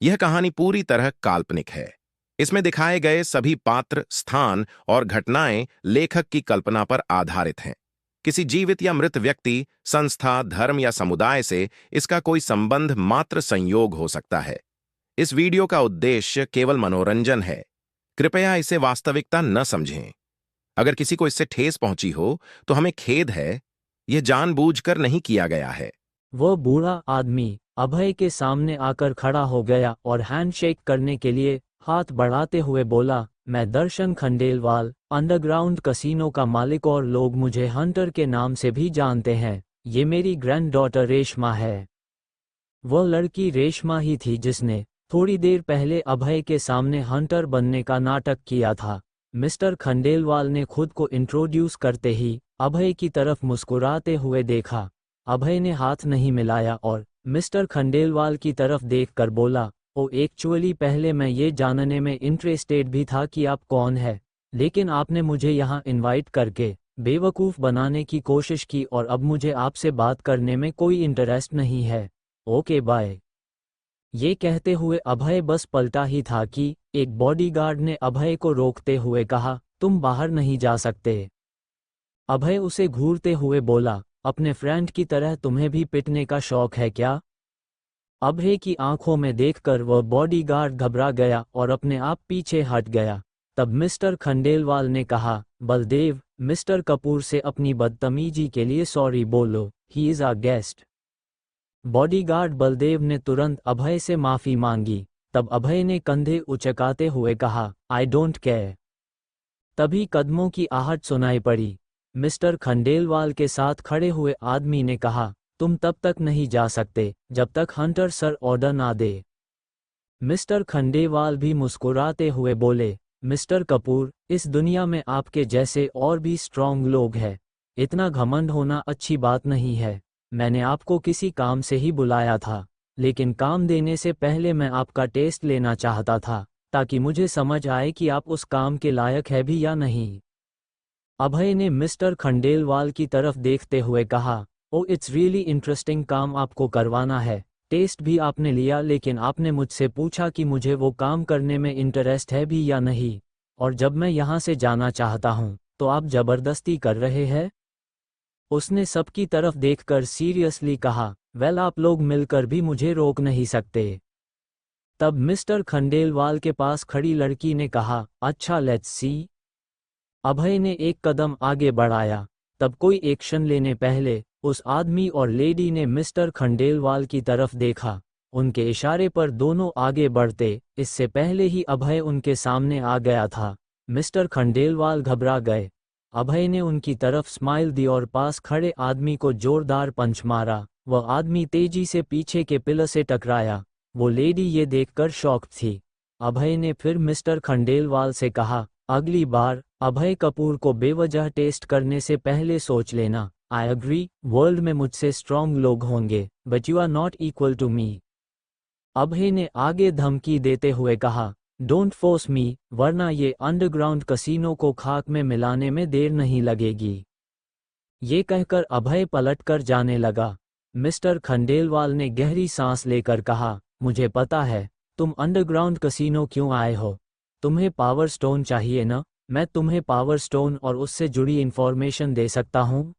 यह कहानी पूरी तरह काल्पनिक है। इसमें दिखाए गए सभी पात्र, स्थान और घटनाएं लेखक की कल्पना पर आधारित हैं। किसी जीवित या मृत व्यक्ति, संस्था, धर्म या समुदाय से इसका कोई संबंध मात्र संयोग हो सकता है। इस वीडियो का उद्देश्य केवल मनोरंजन है। कृपया इसे वास्तविकता न समझें। अगर किसी को इससे ठेस पहुंची हो, तो हमें खेद है। यह जानबूझकर नहीं किया गया है। वह बूढ़ा आदमी अभय के सामने आकर खड़ा हो गया और हैंडशेक करने के लिए हाथ बढ़ाते हुए बोला, मैं दर्शन खंडेलवाल, अंडरग्राउंड कसीनो का मालिक, और लोग मुझे हंटर के नाम से भी जानते हैं। ये मेरी ग्रैंडडॉटर रेशमा है। वह लड़की रेशमा ही थी जिसने थोड़ी देर पहले अभय के सामने हंटर बनने का नाटक किया था। मिस्टर खंडेलवाल ने खुद को इंट्रोड्यूस करते ही अभय की तरफ मुस्कुराते हुए देखा। अभय ने हाथ नहीं मिलाया और मिस्टर खंडेलवाल की तरफ देखकर बोला, ओ एक्चुअली पहले मैं ये जानने में इंटरेस्टेड भी था कि आप कौन है, लेकिन आपने मुझे यहाँ इनवाइट करके बेवकूफ़ बनाने की कोशिश की और अब मुझे आपसे बात करने में कोई इंटरेस्ट नहीं है। Okay bye. ये कहते हुए अभय बस पलटा ही था कि एक बॉडीगार्ड ने अभय को रोकते हुए कहा, तुम बाहर नहीं जा सकते। अभय उसे घूरते हुए बोला, अपने फ्रेंड की तरह तुम्हें भी पिटने का शौक है क्या? अभय की आंखों में देखकर वह बॉडीगार्ड घबरा गया और अपने आप पीछे हट गया। तब मिस्टर खंडेलवाल ने कहा, बलदेव, मिस्टर कपूर से अपनी बदतमीजी के लिए सॉरी बोलो, he is our guest. Bodyguard Baldev ने तुरंत अभय से माफी मांगी। तब अभय ने कंधे उचकाते हुए कहा, आई डोंट केयर। तभी कदमों की आहट सुनाई पड़ी। मिस्टर खंडेलवाल के साथ खड़े हुए आदमी ने कहा, तुम तब तक नहीं जा सकते जब तक हंटर सर ऑर्डर ना दे। मिस्टर खंडेलवाल भी मुस्कुराते हुए बोले, मिस्टर कपूर, इस दुनिया में आपके जैसे और भी स्ट्रांग लोग हैं। इतना घमंड होना अच्छी बात नहीं है। मैंने आपको किसी काम से ही बुलाया था, लेकिन काम देने से पहले मैं आपका टेस्ट लेना चाहता था, ताकि मुझे समझ आए कि आप उस काम के लायक है भी या नहीं। अभय ने मिस्टर खंडेलवाल की तरफ देखते हुए कहा, ओ इट्स रियली इंटरेस्टिंग, काम आपको करवाना है। टेस्ट भी आपने लिया, लेकिन आपने मुझसे पूछा कि मुझे वो काम करने में इंटरेस्ट है भी या नहीं, और जब मैं यहाँ से जाना चाहता हूँ तो आप जबरदस्ती कर रहे हैं। उसने सबकी तरफ देखकर सीरियसली कहा, वेल आप लोग मिलकर भी मुझे रोक नहीं सकते। तब मिस्टर खंडेलवाल के पास खड़ी लड़की ने कहा, अच्छा लेट्स सी। अभय ने एक कदम आगे बढ़ाया। तब कोई एक्शन लेने पहले उस आदमी और लेडी ने मिस्टर खंडेलवाल की तरफ देखा। उनके इशारे पर दोनों आगे बढ़ते इससे पहले ही अभय उनके सामने आ गया था। मिस्टर खंडेलवाल घबरा गए। अभय ने उनकी तरफ स्माइल दी और पास खड़े आदमी को जोरदार पंच मारा। वह आदमी तेजी से पीछे के पिलर से टकराया। वो लेडी ये देखकर शॉक्ड थी। अभय ने फिर मिस्टर खंडेलवाल से कहा, अगली बार अभय कपूर को बेवजह टेस्ट करने से पहले सोच लेना। आई अग्री, वर्ल्ड में मुझसे स्ट्रांग लोग होंगे, but you are not equal to me. Abhay ने आगे धमकी देते हुए कहा, डोंट फोर्स मी, वरना ये अंडरग्राउंड कसीनो को खाक में मिलाने में देर नहीं लगेगी। ये कहकर अभय पलटकर जाने लगा। मिस्टर खंडेलवाल ने गहरी सांस लेकर कहा, मुझे पता है तुम अंडरग्राउंड कसीनो क्यों आए हो। तुम्हें पावर स्टोन चाहिए ना? मैं तुम्हें पावर स्टोन और उससे जुड़ी इंफॉर्मेशन दे सकता हूँ।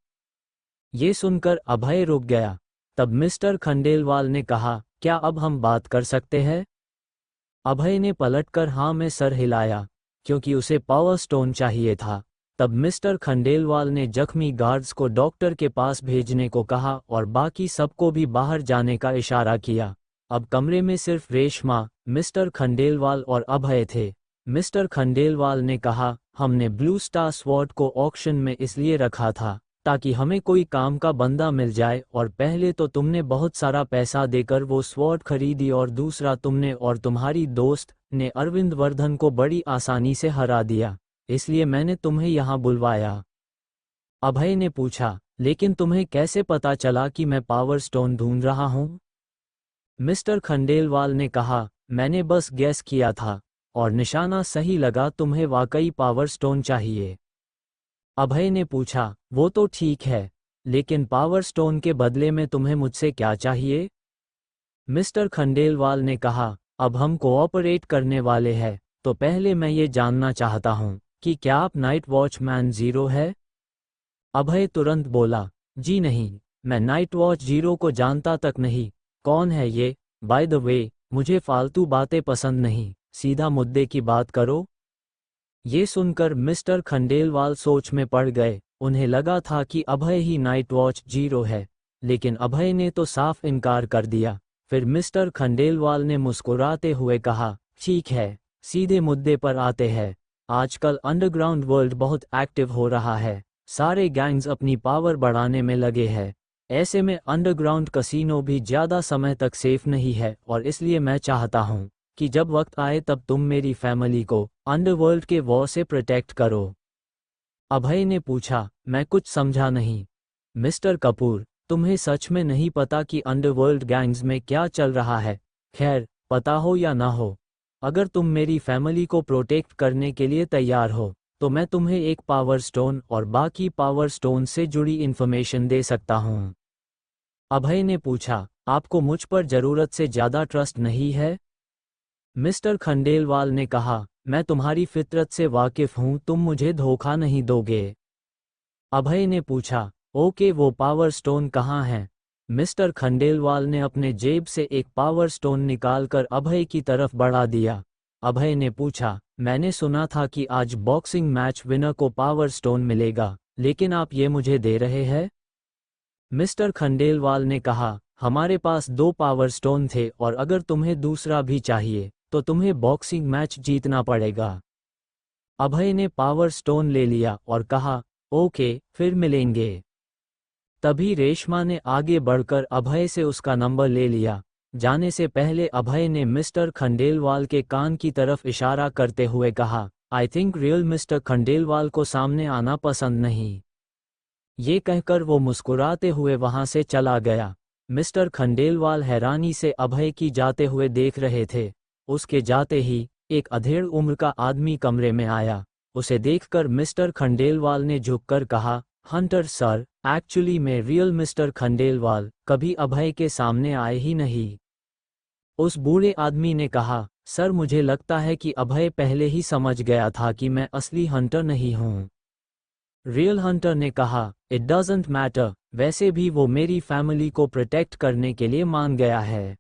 ये सुनकर अभय रुक गया। तब मिस्टर खंडेलवाल ने कहा, क्या अब हम बात कर सकते हैं? अभय ने पलटकर हाँ में सर हिलाया, क्योंकि उसे पावर स्टोन चाहिए था। तब मिस्टर खंडेलवाल ने जख्मी गार्ड्स को डॉक्टर के पास भेजने को कहा और बाकी सबको भी बाहर जाने का इशारा किया। अब कमरे में सिर्फ रेशमा, मिस्टर खंडेलवाल और अभय थे। मिस्टर खंडेलवाल ने कहा, हमने ब्लू स्टार स्वॉर्ड को ऑक्शन में इसलिए रखा था ताकि हमें कोई काम का बंदा मिल जाए, और पहले तो तुमने बहुत सारा पैसा देकर वो स्वॉर्ड खरीदी और दूसरा तुमने और तुम्हारी दोस्त ने अरविंद वर्धन को बड़ी आसानी से हरा दिया, इसलिए मैंने तुम्हें यहाँ बुलवाया। अभय ने पूछा, लेकिन तुम्हें कैसे पता चला कि मैं पावर स्टोन ढूंढ रहा हूँ? मिस्टर खंडेलवाल ने कहा, मैंने बस गैस किया था और निशाना सही लगा, तुम्हें वाकई पावर स्टोन चाहिए। अभय ने पूछा, वो तो ठीक है, लेकिन पावर स्टोन के बदले में तुम्हें मुझसे क्या चाहिए? मिस्टर खंडेलवाल ने कहा, अब हम कोऑपरेट करने वाले हैं, तो पहले मैं ये जानना चाहता हूँ कि क्या आप नाइट वॉचमैन जीरो है? अभय तुरंत बोला, जी नहीं, मैं नाइट वॉच जीरो को जानता तक नहीं। कौन है ये? बाय द वे, मुझे फालतू बातें पसंद नहीं, सीधा मुद्दे की बात करो। ये सुनकर मिस्टर खंडेलवाल सोच में पड़ गए। उन्हें लगा था कि अभय ही नाइट वॉच जीरो है, लेकिन अभय ने तो साफ इनकार कर दिया। फिर मिस्टर खंडेलवाल ने मुस्कुराते हुए कहा, ठीक है, सीधे मुद्दे पर आते हैं। आजकल अंडरग्राउंड वर्ल्ड बहुत एक्टिव हो रहा है, सारे गैंग्स अपनी पावर बढ़ाने में लगे हैं। ऐसे में अंडरग्राउंड कसीनो भी ज़्यादा समय तक सेफ नहीं है, और इसलिए मैं चाहता हूँ कि जब वक्त आए तब तुम मेरी फैमिली को अंडरवर्ल्ड के वॉर से प्रोटेक्ट करो। अभय ने पूछा, मैं कुछ समझा नहीं। मिस्टर कपूर, तुम्हें सच में नहीं पता कि अंडरवर्ल्ड गैंग्स में क्या चल रहा है? खैर, पता हो या ना हो, अगर तुम मेरी फैमिली को प्रोटेक्ट करने के लिए तैयार हो, तो मैं तुम्हें एक पावर स्टोन और बाकी पावर स्टोन से जुड़ी इन्फॉर्मेशन दे सकता हूँ। अभय ने पूछा, आपको मुझ पर जरूरत से ज़्यादा ट्रस्ट नहीं है? मिस्टर खंडेलवाल ने कहा, मैं तुम्हारी फितरत से वाकिफ हूं, तुम मुझे धोखा नहीं दोगे। अभय ने पूछा, ओके, वो पावर स्टोन कहाँ है? मिस्टर खंडेलवाल ने अपने जेब से एक पावर स्टोन निकालकर अभय की तरफ बढ़ा दिया। अभय ने पूछा, मैंने सुना था कि आज बॉक्सिंग मैच विनर को पावर स्टोन मिलेगा, लेकिन आप ये मुझे दे रहे हैं? मिस्टर खंडेलवाल ने कहा, हमारे पास 2 पावर स्टोन थे, और अगर तुम्हें दूसरा भी चाहिए तो तुम्हें बॉक्सिंग मैच जीतना पड़ेगा। अभय ने पावर स्टोन ले लिया और कहा, ओके, फिर मिलेंगे। तभी रेशमा ने आगे बढ़कर अभय से उसका नंबर ले लिया। जाने से पहले अभय ने मिस्टर खंडेलवाल के कान की तरफ इशारा करते हुए कहा, I think real mister Khandelwal को सामने आना पसंद नहीं। ये कहकर वो मुस्कुराते हुए वहां से चला गया। मिस्टर खंडेलवाल हैरानी से अभय की जाते हुए देख रहे थे। उसके जाते ही एक अधेड़ उम्र का आदमी कमरे में आया। उसे देखकर मिस्टर खंडेलवाल ने झुककर कहा, हंटर सर, एक्चुअली मैं रियल मिस्टर खंडेलवाल कभी अभय के सामने आए ही नहीं। उस बूढ़े आदमी ने कहा, सर मुझे लगता है कि अभय पहले ही समझ गया था कि मैं असली हंटर नहीं हूँ। रियल हंटर ने कहा, इट डजंट मैटर, वैसे भी वो मेरी फैमिली को प्रोटेक्ट करने के लिए मान गया है।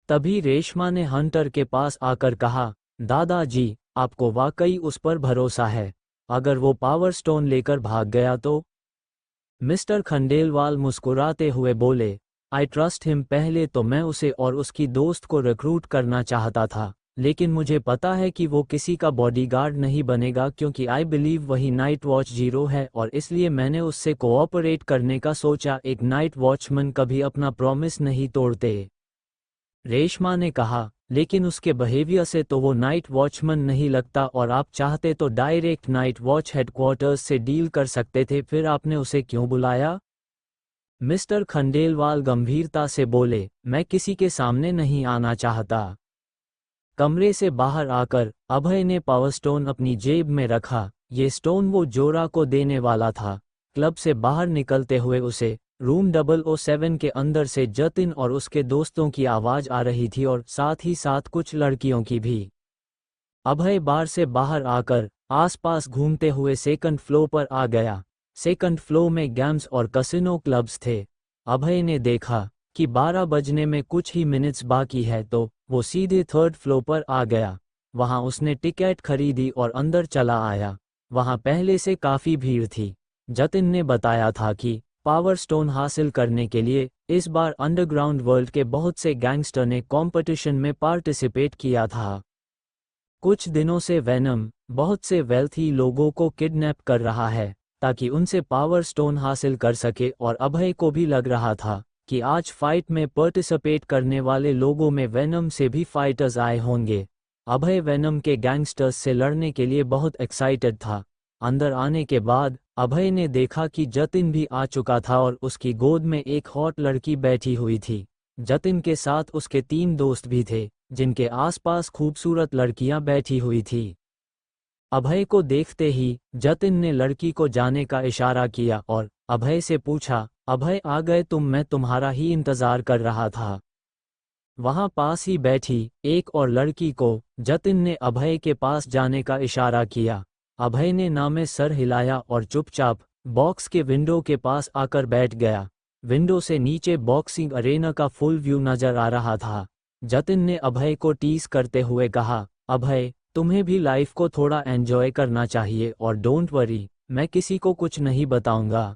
तभी रेशमा ने हंटर के पास आकर कहा, दादाजी, आपको वाकई उस पर भरोसा है? अगर वो पावर स्टोन लेकर भाग गया तो? मिस्टर खंडेलवाल मुस्कुराते हुए बोले, आई ट्रस्ट हिम। पहले तो मैं उसे और उसकी दोस्त को रिक्रूट करना चाहता था, लेकिन मुझे पता है कि वो किसी का बॉडीगार्ड नहीं बनेगा, क्योंकि आई बिलीव वही नाइट वॉच जीरो है, और इसलिए मैंने उससे कोऑपरेट करने का सोचा। एक नाइट वॉचमैन कभी अपना प्रॉमिस नहीं तोड़ते। रेशमा ने कहा, लेकिन उसके बिहेवियर से तो वो नाइट वॉचमैन नहीं लगता, और आप चाहते तो डायरेक्ट नाइट वॉच हेडक्वार्टर्स से डील कर सकते थे, फिर आपने उसे क्यों बुलाया? मिस्टर खंडेलवाल गंभीरता से बोले, मैं किसी के सामने नहीं आना चाहता। कमरे से बाहर आकर अभय ने पावर स्टोन अपनी जेब में रखा। ये स्टोन वो जोरा को देने वाला था। क्लब से बाहर निकलते हुए उसे रूम 007 के अंदर से जतिन और उसके दोस्तों की आवाज आ रही थी, और साथ ही साथ कुछ लड़कियों की भी। अभय बार से बाहर आकर आसपास घूमते हुए सेकंड फ्लोर पर आ गया। सेकंड फ्लोर में गेम्स और कसिनो क्लब्स थे। अभय ने देखा कि 12 बजने में कुछ ही मिनट्स बाकी है, तो वो सीधे थर्ड फ्लोर पर आ गया। वहां उसने टिकट खरीदी और अंदर चला आया। वहां पहले से काफी भीड़ थी। जतिन ने बताया था कि पावर स्टोन हासिल करने के लिए इस बार अंडरग्राउंड वर्ल्ड के बहुत से गैंगस्टर ने कंपटीशन में पार्टिसिपेट किया था। कुछ दिनों से वेनम बहुत से वेल्थी लोगों को किडनैप कर रहा है, ताकि उनसे पावर स्टोन हासिल कर सके, और अभय को भी लग रहा था कि आज फाइट में पार्टिसिपेट करने वाले लोगों में वेनम से भी फाइटर्स आए होंगे। अभय वेनम के गैंगस्टर्स से लड़ने के लिए बहुत एक्साइटेड था। अंदर आने के बाद अभय ने देखा कि जतिन भी आ चुका था, और उसकी गोद में एक हॉट लड़की बैठी हुई थी। जतिन के साथ उसके 3 दोस्त भी थे, जिनके आसपास खूबसूरत लड़कियां बैठी हुई थी। अभय को देखते ही जतिन ने लड़की को जाने का इशारा किया और अभय से पूछा, अभय आ गए तुम? मैं तुम्हारा ही इंतजार कर रहा था। वहां पास ही बैठी एक और लड़की को जतिन ने अभय के पास जाने का इशारा किया। अभय ने ना में सर हिलाया और चुपचाप बॉक्स के विंडो के पास आकर बैठ गया। विंडो से नीचे बॉक्सिंग अरेना का फुल व्यू नजर आ रहा था। जतिन ने अभय को टीज करते हुए कहा, अभय, तुम्हें भी लाइफ को थोड़ा एंजॉय करना चाहिए और डोंट वरी, मैं किसी को कुछ नहीं बताऊंगा।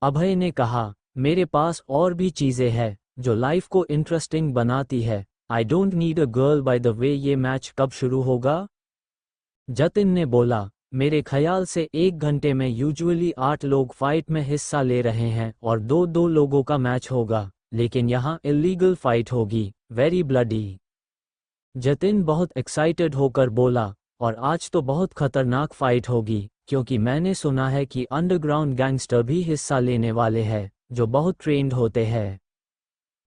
अभय ने कहा, मेरे पास और भी चीजें हैं जो लाइफ को इंटरेस्टिंग बनाती है। I don't need a girl. By the way, ये मैच कब शुरू होगा? जतिन ने बोला, मेरे ख्याल से 1 घंटे में यूजुअली 8 लोग फाइट में हिस्सा ले रहे हैं और 2-2 लोगों का मैच होगा, लेकिन यहाँ इल्लीगल फाइट होगी, वेरी ब्लडी। जतिन बहुत एक्साइटेड होकर बोला, और आज तो बहुत खतरनाक फाइट होगी, क्योंकि मैंने सुना है कि अंडरग्राउंड गैंगस्टर भी हिस्सा लेने वाले हैं, जो बहुत ट्रेंड होते हैं।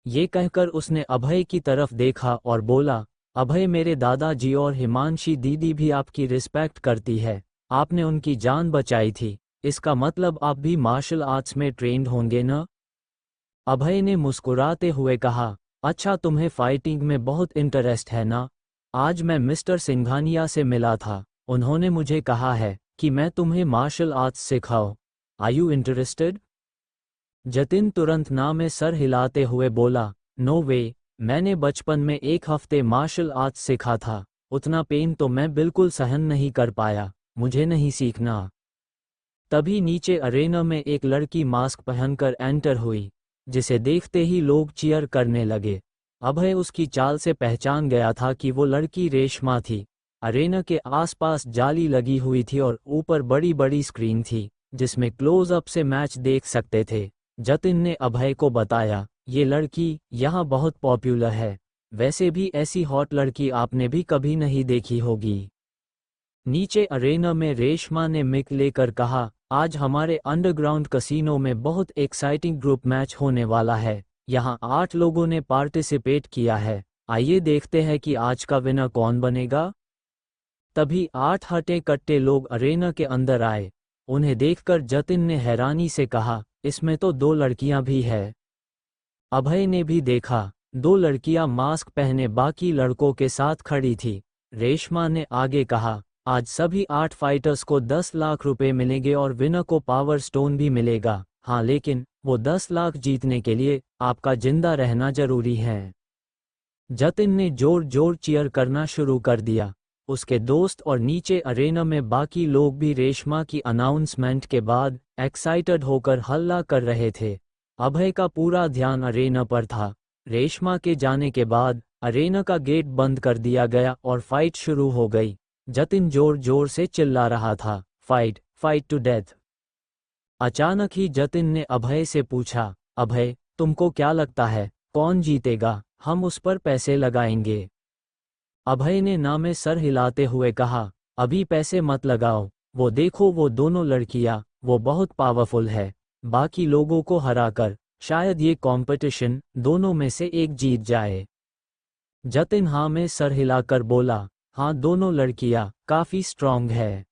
ये कहकर उसने अभय की तरफ देखा और बोला, अभय, मेरे दादाजी और हिमांशी दीदी भी आपकी रिस्पेक्ट करती है। आपने उनकी जान बचाई थी, इसका मतलब आप भी मार्शल आर्ट्स में ट्रेंड होंगे न? अभय ने मुस्कुराते हुए कहा, अच्छा, तुम्हें फाइटिंग में बहुत इंटरेस्ट है ना? आज मैं मिस्टर सिंघानिया से मिला था, उन्होंने मुझे कहा है कि मैं तुम्हें मार्शल आर्ट्स सिखाऊं। Are you interested? जतिन तुरंत ना में सर हिलाते हुए बोला, नो वे, मैंने बचपन में 1 हफ्ते मार्शल आर्ट्स सीखा था, उतना पेन तो मैं बिल्कुल सहन नहीं कर पाया, मुझे नहीं सीखना। तभी नीचे अरेना में एक लड़की मास्क पहनकर एंटर हुई, जिसे देखते ही लोग चीयर करने लगे। अभय उसकी चाल से पहचान गया था कि वो लड़की रेशमा थी। अरेना के आसपास जाली लगी हुई थी और ऊपर बड़ी बड़ी स्क्रीन थी, जिसमें क्लोज-अप से मैच देख सकते थे। जतिन ने अभय को बताया, ये लड़की यहाँ बहुत पॉपुलर है, वैसे भी ऐसी हॉट लड़की आपने भी कभी नहीं देखी होगी। नीचे अरेना में रेशमा ने मिक लेकर कहा, आज हमारे अंडरग्राउंड कसीनो में बहुत एक्साइटिंग ग्रुप मैच होने वाला है। यहाँ 8 लोगों ने पार्टिसिपेट किया है, आइए देखते हैं कि आज का विनर कौन बनेगा। तभी 8 हटे कट्टे लोग अरेना के अंदर आए। उन्हें देखकर जतिन ने हैरानी से कहा, इसमें तो 2 लड़कियां भी हैं। अभय ने भी देखा, 2 लड़कियां मास्क पहने बाकी लड़कों के साथ खड़ी थी। रेशमा ने आगे कहा, आज सभी 8 फाइटर्स को 10 लाख रुपए मिलेंगे और विनर को पावर स्टोन भी मिलेगा। हाँ, लेकिन वो 10 लाख जीतने के लिए आपका जिंदा रहना जरूरी है। जतिन ने जोर जोर चीयर करना शुरू कर दिया। उसके दोस्त और नीचे अरेना में बाकी लोग भी रेशमा की अनाउंसमेंट के बाद एक्साइटेड होकर हल्ला कर रहे थे। अभय का पूरा ध्यान अरेना पर था। रेशमा के जाने के बाद अरेना का गेट बंद कर दिया गया और फाइट शुरू हो गई। जतिन जोर जोर से चिल्ला रहा था, फाइट, फाइट टू डेथ। अचानक ही जतिन ने अभय से पूछा, अभय, तुमको क्या लगता है कौन जीतेगा? हम उस पर पैसे लगाएंगे। अभय ने ना में सर हिलाते हुए कहा, अभी पैसे मत लगाओ, वो देखो वो दोनों लड़कियां, वो बहुत पावरफुल है। बाकी लोगों को हराकर शायद ये कंपटीशन दोनों में से एक जीत जाए। जतिन हाँ में सर हिलाकर बोला, हाँ, दोनों लड़कियां काफी स्ट्रांग है।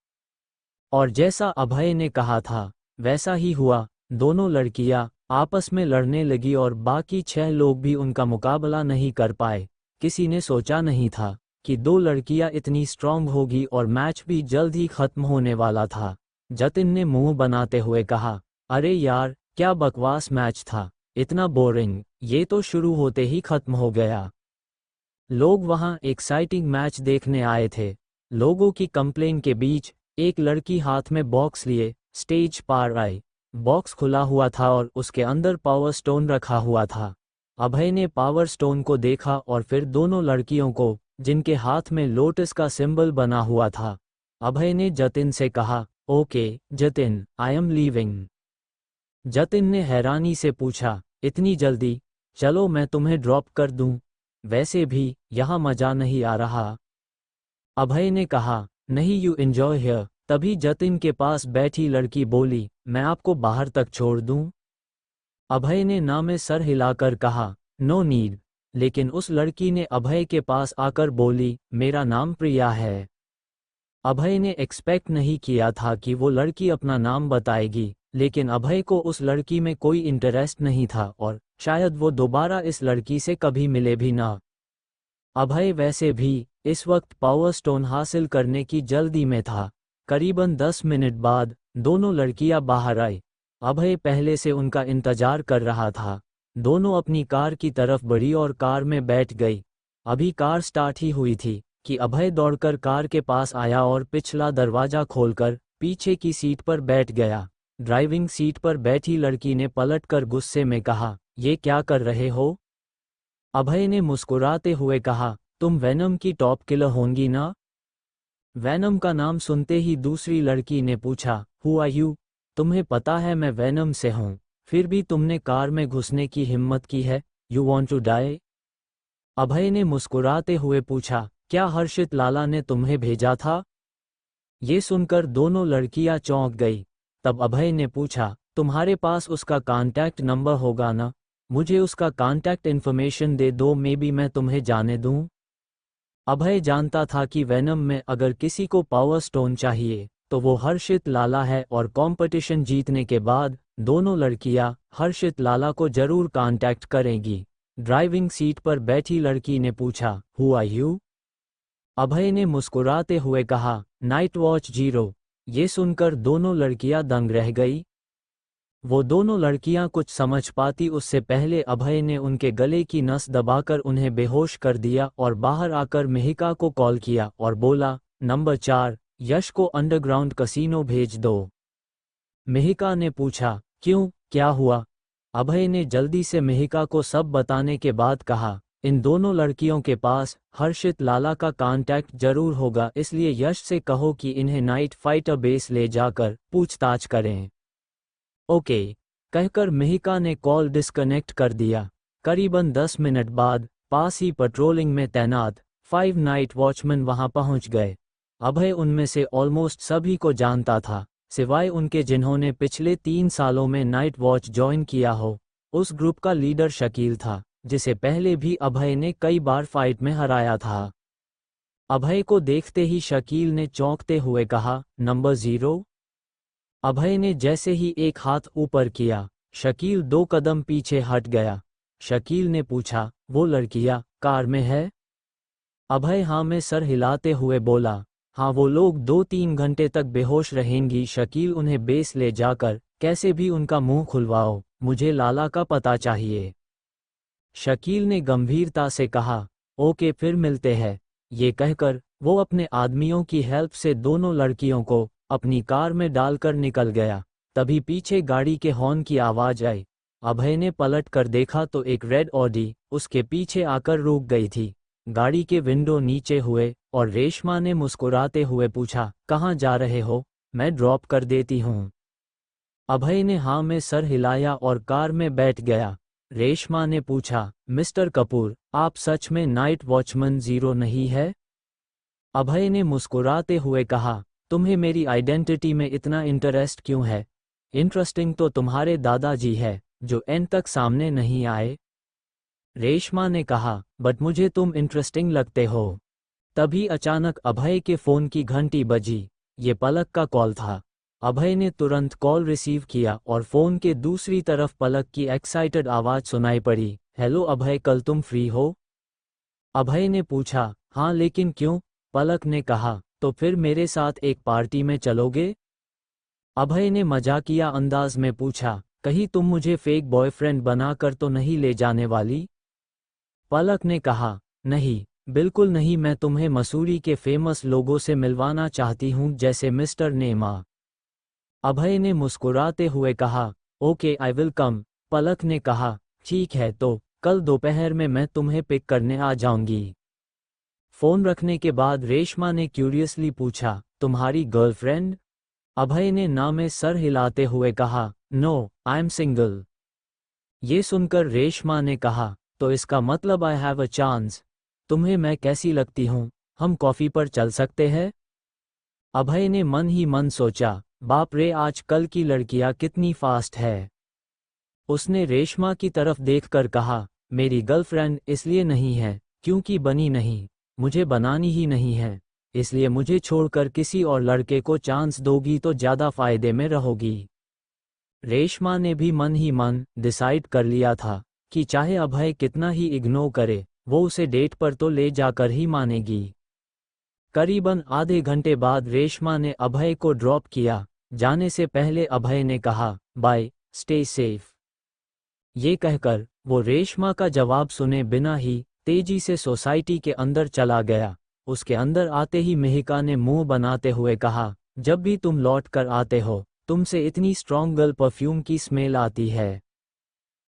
और जैसा अभय ने कहा था वैसा ही हुआ। दोनों लड़कियां आपस में लड़ने लगी और बाकी 6 लोग भी उनका मुकाबला नहीं कर पाए। किसी ने सोचा नहीं था कि 2 लड़कियां इतनी स्ट्रांग होगी और मैच भी जल्द ही खत्म होने वाला था। जतिन ने मुंह बनाते हुए कहा, अरे यार, क्या बकवास मैच था, इतना बोरिंग, ये तो शुरू होते ही खत्म हो गया। लोग वहां एक्साइटिंग मैच देखने आए थे। लोगों की कंप्लेन के बीच एक लड़की हाथ में बॉक्स लिए स्टेज पार आई। बॉक्स खुला हुआ था और उसके अंदर पावर स्टोन रखा हुआ था। अभय ने पावर स्टोन को देखा और फिर दोनों लड़कियों को, जिनके हाथ में लोटस का सिंबल बना हुआ था। अभय ने जतिन से कहा, okay Jatin, I am leaving. Jatin ने हैरानी से पूछा, इतनी जल्दी? चलो मैं तुम्हें ड्रॉप कर दूं, वैसे भी यहाँ मजा नहीं आ रहा। अभय ने कहा, नहीं, यू एंजॉय हियर। तभी जतिन के पास बैठी लड़की बोली, मैं आपको बाहर तक छोड़ दूं? अभय ने ना में सर हिलाकर कहा, नो नीड। लेकिन उस लड़की ने अभय के पास आकर बोली, मेरा नाम प्रिया है। अभय ने एक्सपेक्ट नहीं किया था कि वो लड़की अपना नाम बताएगी, लेकिन अभय को उस लड़की में कोई इंटरेस्ट नहीं था और शायद वो दोबारा इस लड़की से कभी मिले भी ना। अभय वैसे भी इस वक्त पावर स्टोन हासिल करने की जल्दी में था। करीबन 10 मिनट बाद दोनों लड़कियां बाहर आई। अभय पहले से उनका इंतजार कर रहा था। दोनों अपनी कार की तरफ बढ़ी और कार में बैठ गई। अभी कार स्टार्ट ही हुई थी कि अभय दौड़कर कार के पास आया और पिछला दरवाजा खोलकर पीछे की सीट पर बैठ गया। ड्राइविंग सीट पर बैठी लड़की ने पलटकर गुस्से में कहा, ये क्या कर रहे हो? अभय ने मुस्कुराते हुए कहा, तुम वेनम की टॉप किलर होंगी ना? वेनम का नाम सुनते ही दूसरी लड़की ने पूछा, हु आर यू? तुम्हें पता है मैं वेनम से हूँ, फिर भी तुमने कार में घुसने की हिम्मत की है? You want to die? Abhay ने मुस्कुराते हुए पूछा, क्या हर्षित लाला ने तुम्हें भेजा था? ये सुनकर दोनों लड़कियां चौंक गई। तब अभय ने पूछा, तुम्हारे पास उसका कॉन्टैक्ट नंबर होगा ना? मुझे उसका कॉन्टैक्ट इन्फॉर्मेशन दे दो, मे बी मैं तुम्हें जाने दूं। अभय जानता था कि वेनम में अगर किसी को पावर स्टोन चाहिए तो वो हर्षित लाला है और कंपटीशन जीतने के बाद दोनों लड़कियां हर्षित लाला को जरूर कांटेक्ट करेंगी। ड्राइविंग सीट पर बैठी लड़की ने पूछा, हु आर यू? अभय ने मुस्कुराते हुए कहा, नाइट वॉच 0। ये सुनकर दोनों लड़कियां दंग रह गई। वो दोनों लड़कियां कुछ समझ पाती उससे पहले अभय ने उनके गले की नस दबाकर उन्हें बेहोश कर दिया और बाहर आकर मिहिका को कॉल किया और बोला, नंबर 4 यश को अंडरग्राउंड कसीनो भेज दो। मिहिका ने पूछा, क्यों, क्या हुआ? अभय ने जल्दी से मिहिका को सब बताने के बाद कहा, इन दोनों लड़कियों के पास हर्षित लाला का कांटेक्ट जरूर होगा, इसलिए यश से कहो कि इन्हें नाइट फाइटर बेस ले जाकर पूछताछ करें। ओके, कहकर मिहिका ने कॉल डिस्कनेक्ट कर दिया। करीबन 10 मिनट बाद पास ही पेट्रोलिंग में तैनात 5 नाइट वॉचमैन वहां पहुंच गए। अभय उनमें से ऑलमोस्ट सभी को जानता था, सिवाय उनके जिन्होंने पिछले 3 सालों में नाइट वॉच ज्वाइन किया हो। उस ग्रुप का लीडर शकील था, जिसे पहले भी अभय ने कई बार फाइट में हराया था। अभय को देखते ही शकील ने चौंकते हुए कहा, नंबर 0? अभय ने जैसे ही एक हाथ ऊपर किया, शकील 2 कदम पीछे हट गया। शकील ने पूछा, वो लड़कियां कार में है? अभय हाँ में सर हिलाते हुए बोला, हाँ वो लोग 2-3 घंटे तक बेहोश रहेंगी। शकील उन्हें बेस ले जाकर कैसे भी उनका मुंह खुलवाओ, मुझे लाला का पता चाहिए। शकील ने गंभीरता से कहा, ओके फिर मिलते हैं। ये कहकर वो अपने आदमियों की हेल्प से दोनों लड़कियों को अपनी कार में डालकर निकल गया। तभी पीछे गाड़ी के हॉर्न की आवाज आई। अभय ने पलट कर देखा तो एक रेड ऑडी उसके पीछे आकर रुक गई थी। गाड़ी के विंडो नीचे हुए और रेशमा ने मुस्कुराते हुए पूछा, कहाँ जा रहे हो? मैं ड्रॉप कर देती हूँ। अभय ने हाँ में सर हिलाया और कार में बैठ गया। रेशमा ने पूछा, मिस्टर कपूर, आप सच में नाइट वॉचमैन 0 नहीं है? अभय ने मुस्कुराते हुए कहा, तुम्हें मेरी आइडेंटिटी में इतना इंटरेस्ट क्यों है? इंटरेस्टिंग तो तुम्हारे दादाजी है, जो एंड तक सामने नहीं आए। रेशमा ने कहा, बट मुझे तुम इंटरेस्टिंग लगते हो। तभी अचानक अभय के फोन की घंटी बजी। ये पलक का कॉल था। अभय ने तुरंत कॉल रिसीव किया और फोन के दूसरी तरफ पलक की एक्साइटेड आवाज सुनाई पड़ी, हेलो अभय, कल तुम फ्री हो? अभय ने पूछा, हाँ लेकिन क्यों? पलक ने कहा, तो फिर मेरे साथ एक पार्टी में चलोगे? अभय ने मजाकिया अंदाज में पूछा, कहीं तुम मुझे फेक बॉयफ्रेंड बनाकर तो नहीं ले जाने वाली? पलक ने कहा, नहीं, बिल्कुल नहीं, मैं तुम्हें मसूरी के फेमस लोगों से मिलवाना चाहती हूँ, जैसे मिस्टर नेमा। अभय ने मुस्कुराते हुए कहा, ओके आई विल कम। पलक ने कहा, ठीक है, तो कल दोपहर में मैं तुम्हें पिक करने आ जाऊंगी। फोन रखने के बाद रेशमा ने क्यूरियसली पूछा, तुम्हारी गर्लफ्रेंड? अभय ने ना में सर हिलाते हुए कहा, नो, आई एम सिंगल। ये सुनकर रेशमा ने कहा, तो इसका मतलब आई हैव अ चांस। तुम्हें मैं कैसी लगती हूँ? हम कॉफी पर चल सकते हैं? अभय ने मन ही मन सोचा, बाप रे, आज कल की लड़कियां कितनी फास्ट है। उसने रेशमा की तरफ देखकर कहा, मेरी गर्लफ्रेंड इसलिए नहीं है क्योंकि बनी नहीं, मुझे बनानी ही नहीं है, इसलिए मुझे छोड़कर किसी और लड़के को चांस दोगी तो ज्यादा फायदे में रहोगी। रेशमा ने भी मन ही मन डिसाइड कर लिया था कि चाहे अभय कितना ही इग्नोर करे, वो उसे डेट पर तो ले जाकर ही मानेगी। करीबन आधे घंटे बाद रेशमा ने अभय को ड्रॉप किया। जाने से पहले अभय ने कहा, बाय, स्टे सेफ। ये कहकर वो रेशमा का जवाब सुने बिना ही तेजी से सोसाइटी के अंदर चला गया। उसके अंदर आते ही मिहिका ने मुंह बनाते हुए कहा, जब भी तुम लौट कर आते हो, तुमसे इतनी स्ट्रॉन्ग गर्ल परफ्यूम की स्मेल आती है।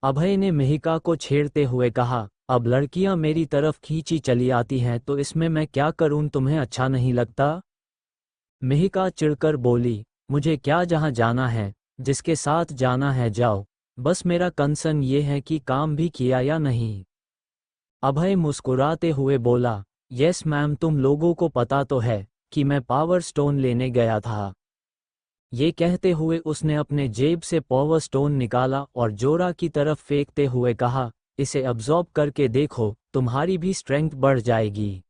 अभय ने मिहिका को छेड़ते हुए कहा, अब लड़कियां मेरी तरफ खींची चली आती हैं तो इसमें मैं क्या करूं, तुम्हें अच्छा नहीं लगता? मिहिका चिढ़कर बोली, मुझे क्या, जहां जाना है, जिसके साथ जाना है जाओ, बस मेरा कंसर्न ये है कि काम भी किया या नहीं। अभय मुस्कुराते हुए बोला, यस मैम, तुम लोगों को पता तो है कि मैं पावर स्टोन लेने गया था। ये कहते हुए उसने अपने जेब से पावर स्टोन निकाला और जोरा की तरफ फेंकते हुए कहा, इसे अब्जॉर्ब करके देखो, तुम्हारी भी स्ट्रेंथ बढ़ जाएगी।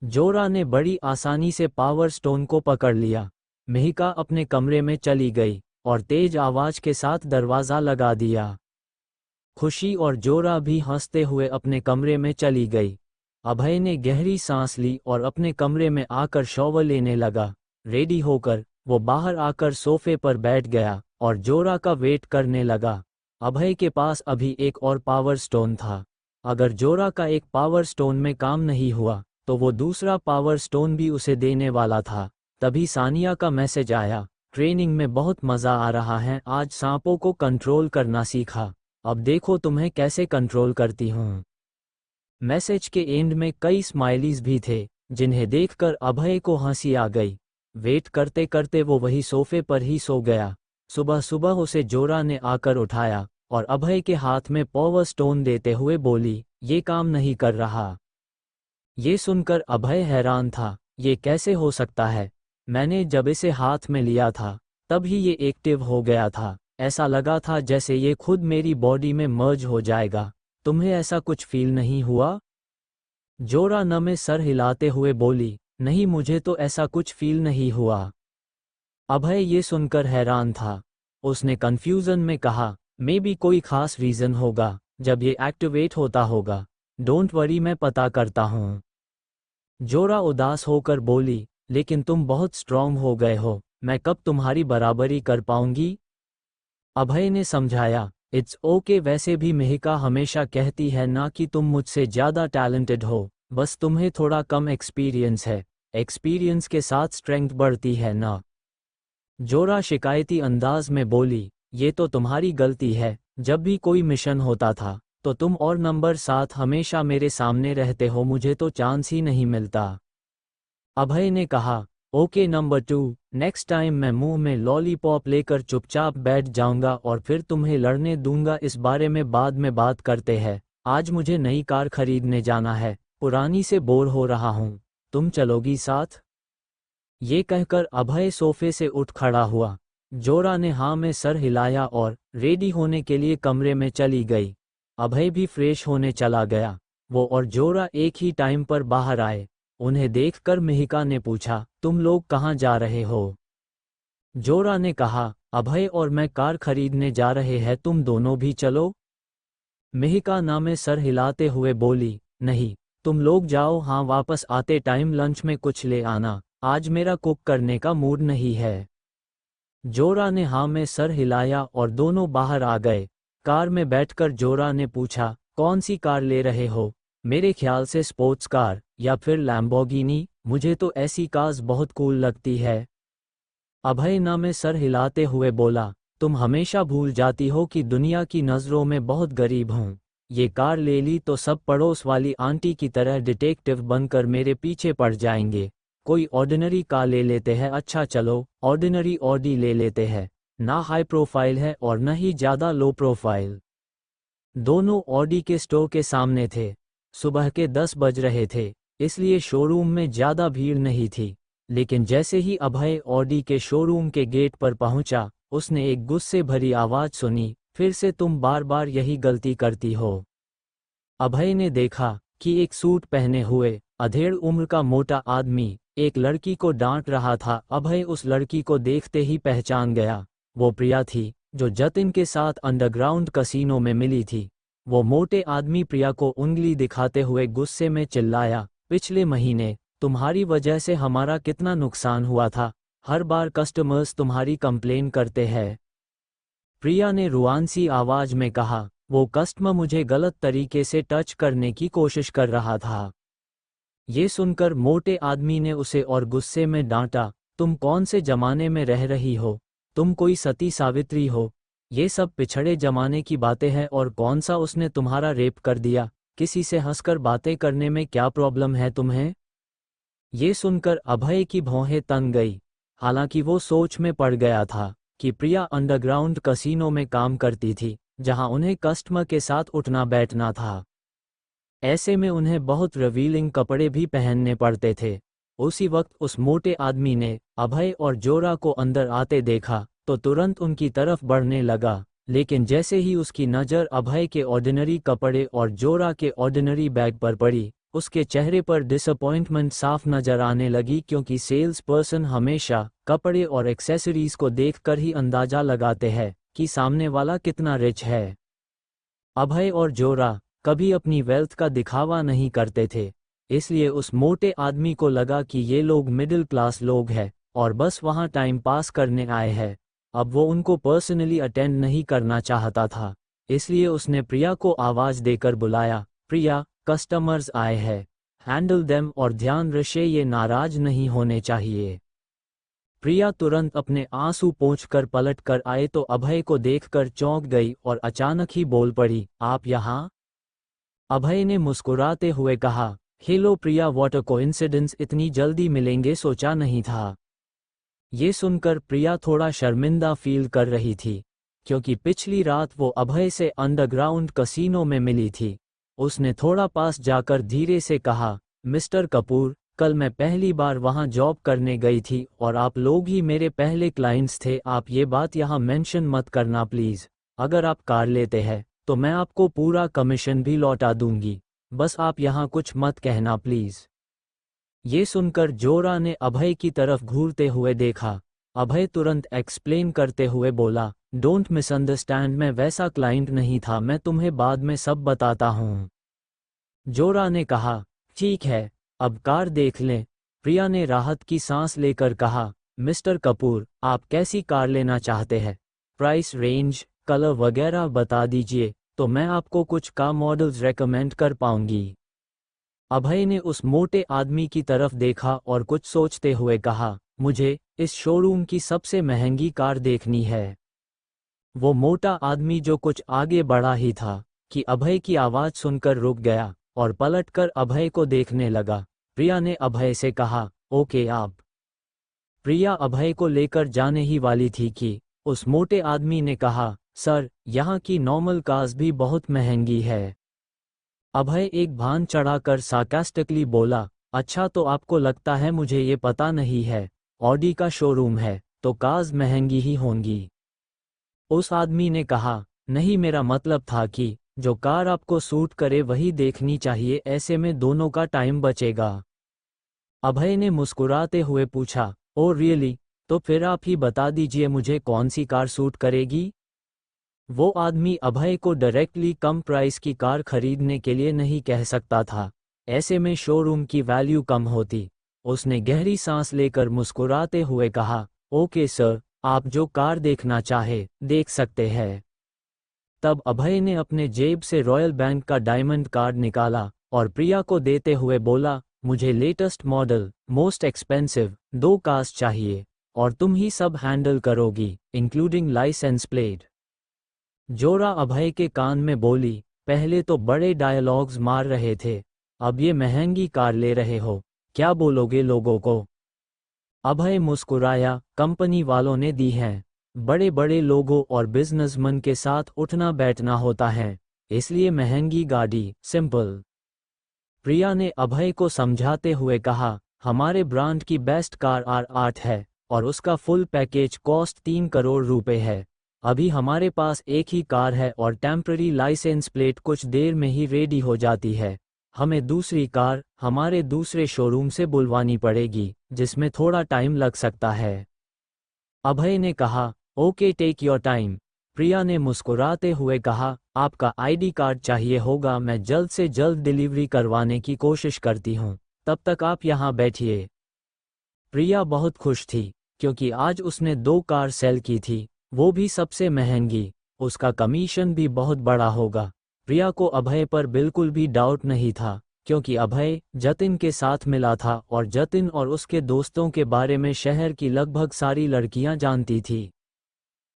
जोरा ने बड़ी आसानी से पावर स्टोन को पकड़ लिया। मिहिका अपने कमरे में चली गई और तेज आवाज के साथ दरवाजा लगा दिया। खुशी और जोरा भी हंसते हुए अपने कमरे में चली गई। अभय ने गहरी सांस ली और अपने कमरे में आकर शॉवर लेने लगा। रेडी होकर वो बाहर आकर सोफे पर बैठ गया और जोरा का वेट करने लगा। अभय के पास अभी एक और पावर स्टोन था। अगर जोरा का एक पावर स्टोन में काम नहीं हुआ तो वो दूसरा पावर स्टोन भी उसे देने वाला था। तभी सानिया का मैसेज आया, ट्रेनिंग में बहुत मजा आ रहा है, आज सांपों को कंट्रोल करना सीखा, अब देखो तुम्हें कैसे कंट्रोल करती हूँ। मैसेज के एंड में कई स्माइलीज भी थे, जिन्हें देखकर अभय को हंसी आ गई। वेट करते करते वो वही सोफे पर ही सो गया। सुबह सुबह उसे जोरा ने आकर उठाया और अभय के हाथ में पावर स्टोन देते हुए बोली, ये काम नहीं कर रहा। ये सुनकर अभय हैरान था, ये कैसे हो सकता है? मैंने जब इसे हाथ में लिया था तब ही ये एक्टिव हो गया था। ऐसा लगा था जैसे ये खुद मेरी बॉडी में मर्ज हो जाएगा। तुम्हें ऐसा कुछ फील नहीं हुआ? जोरा नमे सर हिलाते हुए बोली, नहीं, मुझे तो ऐसा कुछ फील नहीं हुआ। अभय ये सुनकर हैरान था। उसने कंफ्यूजन में कहा, मे बी कोई खास रीजन होगा जब ये एक्टिवेट होता होगा। डोंट वरी, मैं पता करता हूँ। जोरा उदास होकर बोली, लेकिन तुम बहुत स्ट्रांग हो गए हो, मैं कब तुम्हारी बराबरी कर पाऊंगी? अभय ने समझाया, इट्स ओके, वैसे भी मिहिका हमेशा कहती है ना कि तुम मुझसे ज़्यादा टैलेंटेड हो, बस तुम्हें थोड़ा कम एक्सपीरियंस है, एक्सपीरियंस के साथ स्ट्रेंथ बढ़ती है ना। जोरा शिकायती अंदाज में बोली, ये तो तुम्हारी गलती है, जब भी कोई मिशन होता था तो तुम और नंबर 7 हमेशा मेरे सामने रहते हो, मुझे तो चांस ही नहीं मिलता। अभय ने कहा, ओके नंबर 2, नेक्स्ट टाइम मैं मुंह में लॉलीपॉप लेकर चुपचाप बैठ जाऊंगा और फिर तुम्हें लड़ने दूंगा। इस बारे में बाद में बात करते हैं, आज मुझे नई कार खरीदने जाना है, पुरानी से बोर हो रहा हूँ, तुम चलोगी साथ? ये कहकर अभय सोफे से उठ खड़ा हुआ। जोरा ने हाँ में सर हिलाया और रेडी होने के लिए कमरे में चली गई। अभय भी फ्रेश होने चला गया। वो और जोरा एक ही टाइम पर बाहर आए। उन्हें देखकर मिहिका ने पूछा, तुम लोग कहाँ जा रहे हो? जोरा ने कहा, अभय और मैं कार खरीदने जा रहे हैं, तुम दोनों भी चलो? मिहिका नामे सर हिलाते हुए बोली, नहीं, तुम लोग जाओ, हाँ वापस आते टाइम लंच में कुछ ले आना, आज मेरा कुक करने का मूड नहीं है। जोरा ने हाँ में सर हिलाया और दोनों बाहर आ गए। कार में बैठकर जोरा ने पूछा, कौन सी कार ले रहे हो? मेरे ख्याल से स्पोर्ट्स कार या फिर लैम्बोर्गिनी, मुझे तो ऐसी कार्स बहुत कूल लगती है। अभय नामे सर हिलाते हुए बोला, तुम हमेशा भूल जाती हो कि दुनिया की नज़रों में बहुत गरीब हूँ। ये कार ले ली तो सब पड़ोस वाली आंटी की तरह डिटेक्टिव बनकर मेरे पीछे पड़ जाएंगे। कोई ऑर्डिनरी कार ले लेते हैं, अच्छा चलो ऑर्डिनरी ऑडी ले लेते हैं, ना हाई प्रोफाइल है और न ही ज़्यादा लो प्रोफाइल। दोनों ऑडी के स्टोर के सामने थे। सुबह के 10 बज रहे थे, इसलिए शोरूम में ज़्यादा भीड़ नहीं थी। लेकिन जैसे ही अभय ऑडी के शोरूम के गेट पर पहुंचा, उसने एक गुस्से भरी आवाज़ सुनी, फिर से तुम बार बार यही गलती करती हो। अभय ने देखा कि एक सूट पहने हुए अधेड़ उम्र का मोटा आदमी एक लड़की को डांट रहा था। अभय उस लड़की को देखते ही पहचान गया। वो प्रिया थी, जो जतिन के साथ अंडरग्राउंड कसीनो में मिली थी। वो मोटे आदमी प्रिया को उंगली दिखाते हुए गुस्से में चिल्लाया, पिछले महीने तुम्हारी वजह से हमारा कितना नुकसान हुआ था, हर बार कस्टमर्स तुम्हारी कंप्लेन करते हैं। प्रिया ने रुआंसी आवाज में कहा, वो कस्टमर मुझे गलत तरीके से टच करने की कोशिश कर रहा था। ये सुनकर मोटे आदमी ने उसे और गुस्से में डांटा, तुम कौन से जमाने में रह रही हो, तुम कोई सती सावित्री हो, ये सब पिछड़े जमाने की बातें हैं और कौन सा उसने तुम्हारा रेप कर दिया, किसी से हंसकर बातें करने में क्या प्रॉब्लम है तुम्हें। ये सुनकर अभय की भौहें तन गई। हालांकि वो सोच में पड़ गया था कि प्रिया अंडरग्राउंड कसीनो में काम करती थी, जहां उन्हें कस्टमर के साथ उठना बैठना था। ऐसे में उन्हें बहुत रिवीलिंग कपड़े भी पहनने पड़ते थे। उसी वक्त उस मोटे आदमी ने अभय और जोरा को अंदर आते देखा तो तुरंत उनकी तरफ बढ़ने लगा, लेकिन जैसे ही उसकी नज़र अभय के ऑर्डिनरी कपड़े और जोरा के ऑर्डिनरी बैग पर पड़ी, उसके चेहरे पर डिसअपॉइंटमेंट साफ नजर आने लगी, क्योंकि सेल्स पर्सन हमेशा कपड़े और एक्सेसरीज को देखकर ही अंदाजा लगाते हैं कि सामने वाला कितना रिच है। अभय और जोरा कभी अपनी वेल्थ का दिखावा नहीं करते थे, इसलिए उस मोटे आदमी को लगा कि ये लोग मिडिल क्लास लोग हैं और बस वहाँ टाइम पास करने आए हैं। अब वो उनको पर्सनली अटेंड नहीं करना चाहता था, इसलिए उसने प्रिया को आवाज़ देकर बुलाया, प्रिया, कस्टमर्स आए हैं, हैंडल देम और ध्यान रखे ये नाराज नहीं होने चाहिए। प्रिया तुरंत अपने आंसू पोंछकर पलट कर आए तो अभय को देखकर चौंक गई और अचानक ही बोल पड़ी, आप यहाँ? अभय ने मुस्कुराते हुए कहा, hello Priya, what a coincidence, इतनी जल्दी मिलेंगे सोचा नहीं था। ये सुनकर प्रिया थोड़ा शर्मिंदा फील कर रही थी, क्योंकि पिछली रात वो अभय से अंडरग्राउंड कसीनो में मिली थी। उसने थोड़ा पास जाकर धीरे से कहा, मिस्टर कपूर, कल मैं पहली बार वहाँ जॉब करने गई थी और आप लोग ही मेरे पहले क्लाइंट्स थे। आप ये बात यहाँ मेंशन मत करना प्लीज़। अगर आप कार लेते हैं तो मैं आपको पूरा कमीशन भी लौटा दूंगी, बस आप यहाँ कुछ मत कहना प्लीज़। ये सुनकर जोरा ने अभय की तरफ घूरते हुए देखा। अभय तुरंत एक्सप्लेन करते हुए बोला, डोंट मिसअंडरस्टैंड, मैं वैसा क्लाइंट नहीं था, मैं तुम्हें बाद में सब बताता हूँ। जोरा ने कहा, ठीक है, अब कार देख लें। प्रिया ने राहत की सांस लेकर कहा, मिस्टर कपूर, आप कैसी कार लेना चाहते हैं, प्राइस रेंज, कलर वगैरह बता दीजिए तो मैं आपको कुछ कार मॉडल्स रेकमेंड कर पाऊंगी। अभय ने उस मोटे आदमी की तरफ देखा और कुछ सोचते हुए कहा, मुझे इस शोरूम की सबसे महंगी कार देखनी है। वो मोटा आदमी जो कुछ आगे बढ़ा ही था कि अभय की आवाज़ सुनकर रुक गया और पलटकर अभय को देखने लगा। प्रिया ने अभय से कहा, ओके आप। प्रिया अभय को लेकर जाने ही वाली थी कि उस मोटे आदमी ने कहा, सर, यहाँ की नॉर्मल कार्स भी बहुत महंगी है। अभय एक भान चढ़ाकर सार्कास्टिकली बोला, अच्छा तो आपको लगता है मुझे ये पता नहीं है, ऑडी का शोरूम है तो कार्स महंगी ही होंगी। उस आदमी ने कहा, नहीं, मेरा मतलब था कि जो कार आपको सूट करे वही देखनी चाहिए, ऐसे में दोनों का टाइम बचेगा। अभय ने मुस्कुराते हुए पूछा, ओ रियली, तो फिर आप ही बता दीजिए मुझे कौन सी कार सूट करेगी। वो आदमी अभय को डायरेक्टली कम प्राइस की कार खरीदने के लिए नहीं कह सकता था, ऐसे में शोरूम की वैल्यू कम होती। उसने गहरी सांस लेकर मुस्कुराते हुए कहा, ओके सर, आप जो कार देखना चाहे देख सकते हैं। तब अभय ने अपने जेब से रॉयल बैंक का डायमंड कार्ड निकाला और प्रिया को देते हुए बोला, मुझे latest model, most expensive 2 cars चाहिए और तुम ही सब हैंडल करोगी, इंक्लूडिंग लाइसेंस प्लेट। जोरा अभय के कान में बोली, पहले तो बड़े डायलॉग्स मार रहे थे, अब ये महंगी कार ले रहे हो, क्या बोलोगे लोगों को। अभय मुस्कुराया, कंपनी वालों ने दी हैं, बड़े बड़े लोगों और बिजनेसमैन के साथ उठना बैठना होता है, इसलिए महंगी गाड़ी, सिंपल। प्रिया ने अभय को समझाते हुए कहा, हमारे ब्रांड की बेस्ट कार R8 है और उसका फुल पैकेज कॉस्ट 3 करोड़ रुपए है। अभी हमारे पास एक ही कार है और टेम्पररी लाइसेंस प्लेट कुछ देर में ही रेडी हो जाती है। हमें दूसरी कार हमारे दूसरे शोरूम से बुलवानी पड़ेगी, जिसमें थोड़ा टाइम लग सकता है। अभय ने कहा, ओके, टेक योर टाइम। प्रिया ने मुस्कुराते हुए कहा, आपका आईडी कार्ड चाहिए होगा, मैं जल्द से जल्द डिलीवरी करवाने की कोशिश करती हूँ, तब तक आप यहाँ बैठिए। प्रिया बहुत खुश थी, क्योंकि आज उसने 2 कार सेल की थी, वो भी सबसे महंगी। उसका कमीशन भी बहुत बड़ा होगा। प्रिया को अभय पर बिल्कुल भी डाउट नहीं था, क्योंकि अभय जतिन के साथ मिला था और जतिन और उसके दोस्तों के बारे में शहर की लगभग सारी लड़कियां जानती थी।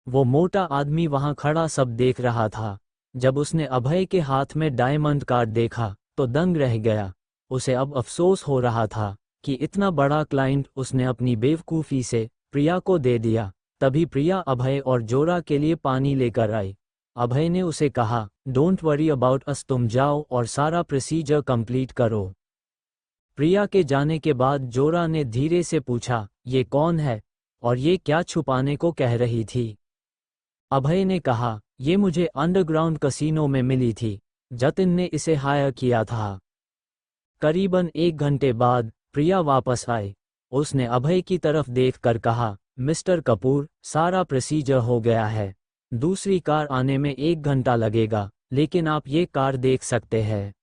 वो मोटा आदमी वहां खड़ा सब देख रहा था। जब उसने अभय के हाथ में डायमंड कार्ड देखा तो दंग रह गया। उसे अब अफसोस हो रहा था कि इतना बड़ा क्लाइंट उसने अपनी बेवकूफ़ी से प्रिया को दे दिया। तभी प्रिया अभय और जोरा के लिए पानी लेकर आई। अभय ने उसे कहा, डोंट वरी अबाउट अस, तुम जाओ और सारा प्रोसीजर कंप्लीट करो। प्रिया के जाने के बाद जोरा ने धीरे से पूछा, ये कौन है और ये क्या छुपाने को कह रही थी? अभय ने कहा, ये मुझे अंडरग्राउंड कसीनो में मिली थी, जतिन ने इसे हायर किया था। करीबन 1 घंटे बाद प्रिया वापस आई। उसने अभय की तरफ देखकर कहा, मिस्टर कपूर, सारा प्रोसीजर हो गया है। दूसरी कार आने में 1 घंटा लगेगा, लेकिन आप ये कार देख सकते हैं।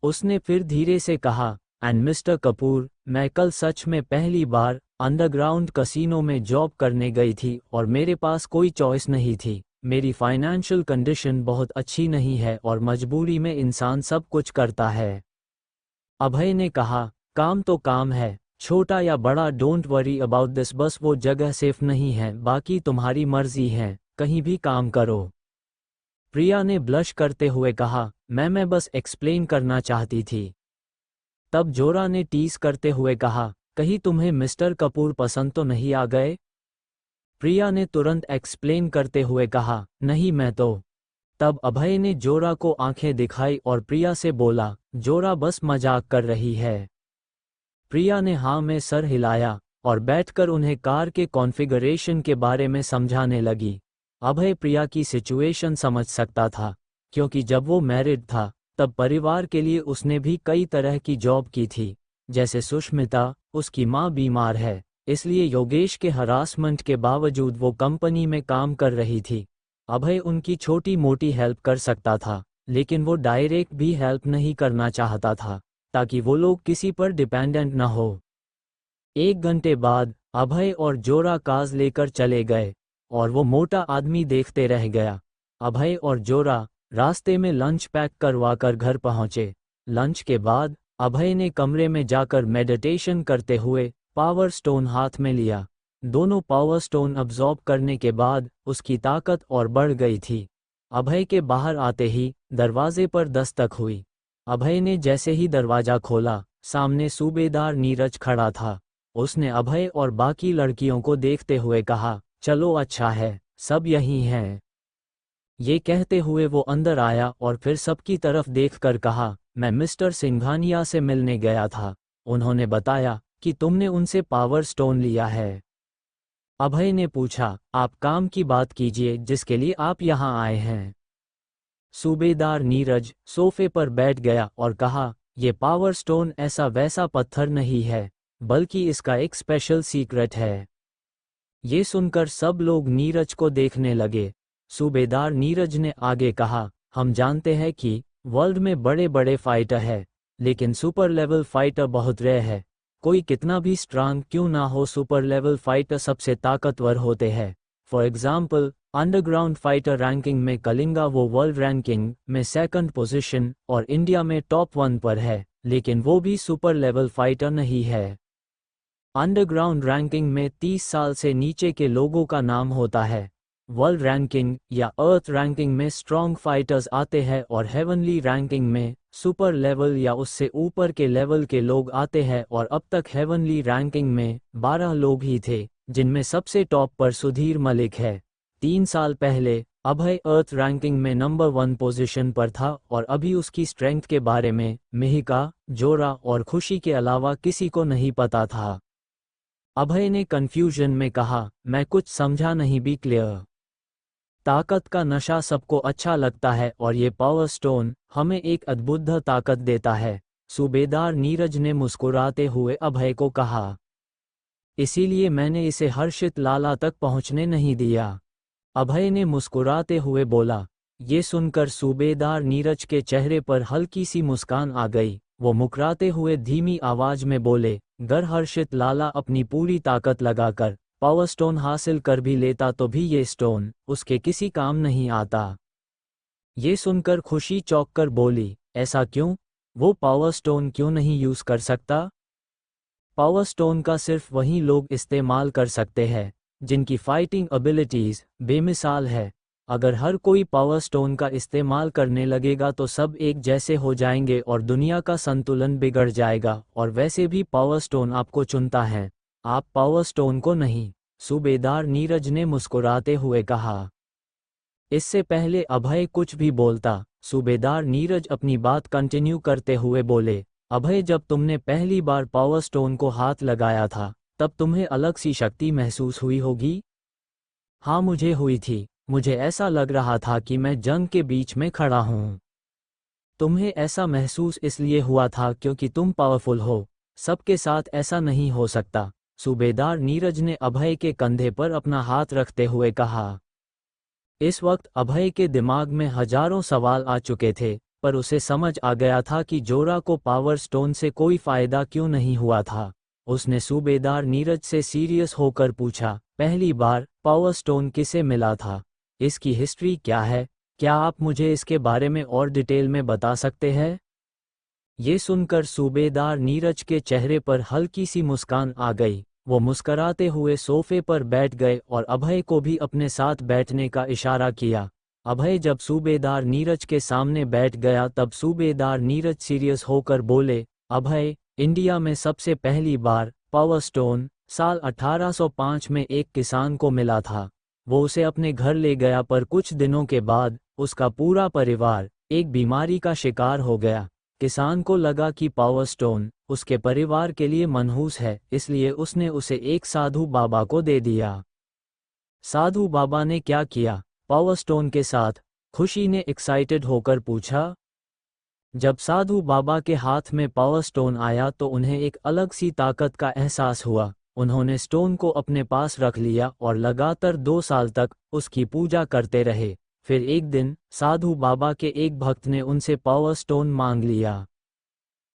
उसने फिर धीरे से कहा, एंड मिस्टर कपूर, मैं कल सच में पहली बार अंडरग्राउंड कसीनो में जॉब करने गई थी और मेरे पास कोई चॉइस नहीं थी। मेरी फाइनेंशियल कंडीशन बहुत अच्छी नहीं है और मजबूरी में इंसान सब कुछ करता है। अभय ने कहा, काम तो काम है, छोटा या बड़ा, डोंट वरी अबाउट दिस, बस वो जगह सेफ नहीं है, बाकी तुम्हारी मर्जी है, कहीं भी काम करो। प्रिया ने ब्लश करते हुए कहा, मैं बस एक्सप्लेन करना चाहती थी। तब जोरा ने टीज करते हुए कहा, कहीं तुम्हें मिस्टर कपूर पसंद तो नहीं आ गए? प्रिया ने तुरंत एक्सप्लेन करते हुए कहा, नहीं मैं तो। तब अभय ने जोरा को आंखें दिखाई और प्रिया से बोला, जोरा बस मजाक कर रही है। प्रिया ने हाँ में सर हिलाया और बैठकर उन्हें कार के कॉन्फ़िगरेशन के बारे में समझाने लगी। अभय प्रिया की सिचुएशन समझ सकता था, क्योंकि जब वो मैरिड था तब परिवार के लिए उसने भी कई तरह की जॉब की थी। जैसे सुष्मिता, उसकी माँ बीमार है, इसलिए योगेश के हरासमेंट के बावजूद वो कंपनी में काम कर रही थी। अभय उनकी छोटी मोटी हेल्प कर सकता था, लेकिन वो डायरेक्ट भी हेल्प नहीं करना चाहता था, ताकि वो लोग किसी पर डिपेंडेंट न हो। 1 घंटे बाद अभय और जोरा काज लेकर चले गए और वो मोटा आदमी देखते रह गया। अभय और जोरा रास्ते में लंच पैक करवाकर घर पहुंचे। लंच के बाद अभय ने कमरे में जाकर मेडिटेशन करते हुए पावर स्टोन हाथ में लिया। दोनों पावर स्टोन अब्जॉर्ब करने के बाद उसकी ताकत और बढ़ गई थी। अभय के बाहर आते ही दरवाजे पर दस्तक हुई। अभय ने जैसे ही दरवाजा खोला, सामने सूबेदार नीरज खड़ा था। उसने अभय और बाकी लड़कियों को देखते हुए कहा, चलो अच्छा है, सब यहीं हैं। ये कहते हुए वो अंदर आया और फिर सबकी तरफ देखकर कहा, मैं मिस्टर सिंघानिया से मिलने गया था। उन्होंने बताया कि तुमने उनसे पावर स्टोन लिया है। अभय ने पूछा, आप काम की बात कीजिए जिसके लिए आप यहाँ आए हैं। सूबेदार नीरज सोफे पर बैठ गया और कहा, ये पावर स्टोन ऐसा वैसा पत्थर नहीं है, बल्कि इसका एक स्पेशल सीक्रेट है। ये सुनकर सब लोग नीरज को देखने लगे। सूबेदार नीरज ने आगे कहा, हम जानते हैं कि वर्ल्ड में बड़े बड़े फाइटर है, लेकिन सुपर लेवल फाइटर बहुत रेयर है। कोई कितना भी स्ट्रांग क्यों ना हो, सुपर लेवल फाइटर सबसे ताकतवर होते हैं। For example, underground fighter ranking में कलिंगा वो वर्ल्ड रैंकिंग में 2nd पोजीशन और इंडिया में टॉप 1 पर है, लेकिन वो भी सुपर लेवल फाइटर नहीं है। अंडरग्राउंड रैंकिंग में 30 साल से नीचे के लोगों का नाम होता है। वर्ल्ड रैंकिंग या अर्थ रैंकिंग में स्ट्रॉन्ग फाइटर्स आते हैं और हेवनली रैंकिंग में सुपर लेवल या उससे ऊपर के लेवल के लोग आते हैं, और अब तक हेवनली रैंकिंग में 12 लोग ही थे, जिनमें सबसे टॉप पर सुधीर मलिक है। 3 साल पहले अभय अर्थ रैंकिंग में नंबर 1 पोजीशन पर था और अभी उसकी स्ट्रेंथ के बारे में मिहिका, जोरा और खुशी के अलावा किसी को नहीं पता था। अभय ने कंफ्यूजन में कहा, मैं कुछ समझा नहीं, बी क्लियर। ताकत का नशा सबको अच्छा लगता है और ये पावर स्टोन हमें एक अद्भुत ताकत देता है, सूबेदार नीरज ने मुस्कुराते हुए अभय को कहा। इसीलिए मैंने इसे हर्षित लाला तक पहुंचने नहीं दिया। अभय ने मुस्कुराते हुए बोला। ये सुनकर सूबेदार नीरज के चेहरे पर हल्की सी मुस्कान आ गई। वो मुकराते हुए धीमी आवाज में बोले, गर हर्षित लाला अपनी पूरी ताकत लगाकर पावर स्टोन हासिल कर भी लेता तो भी ये स्टोन उसके किसी काम नहीं आता। ये सुनकर खुशी चौंक कर बोली, ऐसा क्यों? वो पावर स्टोन क्यों नहीं यूज कर सकता? पावर स्टोन का सिर्फ वही लोग इस्तेमाल कर सकते हैं जिनकी फाइटिंग एबिलिटीज बेमिसाल है। अगर हर कोई पावर स्टोन का इस्तेमाल करने लगेगा तो सब एक जैसे हो जाएंगे और दुनिया का संतुलन बिगड़ जाएगा। और वैसे भी पावर स्टोन आपको चुनता है, आप पावर स्टोन को नहीं। सूबेदार नीरज ने मुस्कुराते हुए कहा। इससे पहले अभय कुछ भी बोलता, सूबेदार नीरज अपनी बात कंटिन्यू करते हुए बोले, अभय जब तुमने पहली बार पावर स्टोन को हाथ लगाया था तब तुम्हें अलग सी शक्ति महसूस हुई होगी। हाँ, मुझे हुई थी। मुझे ऐसा लग रहा था कि मैं जंग के बीच में खड़ा हूँ। तुम्हें ऐसा महसूस इसलिए हुआ था क्योंकि तुम पावरफुल हो, सबके साथ ऐसा नहीं हो सकता। सूबेदार नीरज ने अभय के कंधे पर अपना हाथ रखते हुए कहा। इस वक्त अभय के दिमाग में हजारों सवाल आ चुके थे, पर उसे समझ आ गया था कि जोरा को पावर स्टोन से कोई फायदा क्यों नहीं हुआ था। उसने सूबेदार नीरज से सीरियस होकर पूछा, पहली बार पावर स्टोन किसे मिला था? इसकी हिस्ट्री क्या है? क्या आप मुझे इसके बारे में और डिटेल में बता सकते हैं? ये सुनकर सूबेदार नीरज के चेहरे पर हल्की सी मुस्कान आ गई। वो मुस्कराते हुए सोफे पर बैठ गए और अभय को भी अपने साथ बैठने का इशारा किया। अभय जब सूबेदार नीरज के सामने बैठ गया तब सूबेदार नीरज सीरियस होकर बोले, अभय, इंडिया में सबसे पहली बार पावर स्टोन साल 1805 में एक किसान को मिला था। वो उसे अपने घर ले गया, पर कुछ दिनों के बाद उसका पूरा परिवार एक बीमारी का शिकार हो गया। किसान को लगा कि पावर स्टोन उसके परिवार के लिए मनहूस है, इसलिए उसने उसे एक साधु बाबा को दे दिया। साधु बाबा ने क्या किया पावर स्टोन के साथ? खुशी ने एक्साइटेड होकर पूछा। जब साधु बाबा के हाथ में पावर स्टोन आया तो उन्हें एक अलग सी ताकत का एहसास हुआ। उन्होंने स्टोन को अपने पास रख लिया और लगातार 2 साल तक उसकी पूजा करते रहे। फिर एक दिन साधु बाबा के एक भक्त ने उनसे पावर स्टोन मांग लिया।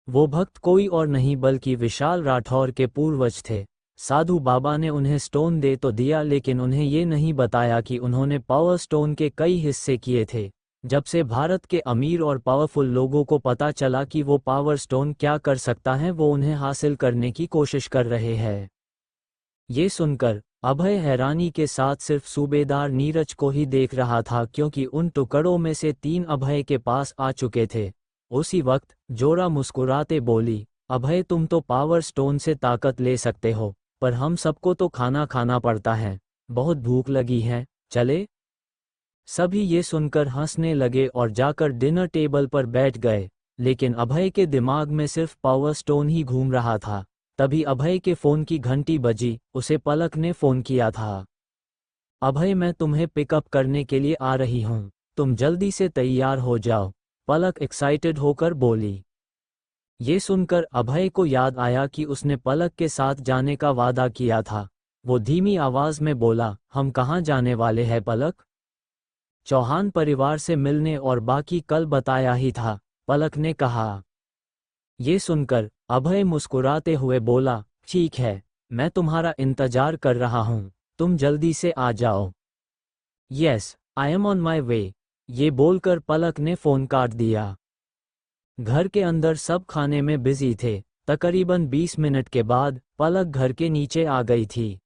वो भक्त कोई और नहीं बल्कि विशाल राठौर के पूर्वज थे। साधु बाबा ने उन्हें स्टोन दे तो दिया, लेकिन उन्हें ये नहीं बताया कि उन्होंने पावर स्टोन के कई हिस्से किए थे। जब से भारत के अमीर और पावरफुल लोगों को पता चला कि वो पावर स्टोन क्या कर सकता है, वो उन्हें हासिल करने की कोशिश कर रहे हैं। ये सुनकर अभय हैरानी के साथ सिर्फ सूबेदार नीरज को ही देख रहा था, क्योंकि उन टुकड़ों में से 3 अभय के पास आ चुके थे। उसी वक्त जोरा मुस्कुराते बोली, अभय तुम तो पावर स्टोन से ताकत ले सकते हो, पर हम सबको तो खाना खाना पड़ता है। बहुत भूख लगी है, चले? सभी ये सुनकर हंसने लगे और जाकर डिनर टेबल पर बैठ गए। लेकिन अभय के दिमाग में सिर्फ पावर स्टोन ही घूम रहा था। तभी अभय के फोन की घंटी बजी। उसे पलक ने फोन किया था। अभय, मैं तुम्हें पिकअप करने के लिए आ रही हूँ, तुम जल्दी से तैयार हो जाओ, पलक एक्साइटेड होकर बोली। ये सुनकर अभय को याद आया कि उसने पलक के साथ जाने का वादा किया था। वो धीमी आवाज में बोला, हम कहाँ जाने वाले हैं पलक? चौहान परिवार से मिलने, और बाकी कल बताया ही था, पलक ने कहा। ये सुनकर अभय मुस्कुराते हुए बोला, ठीक है, मैं तुम्हारा इंतजार कर रहा हूँ, तुम जल्दी से आ जाओ। Yes, I am on my way. ये बोलकर पलक ने फोन काट दिया। घर के अंदर सब खाने में बिजी थे। तकरीबन 20 मिनट के बाद पलक घर के नीचे आ गई थी।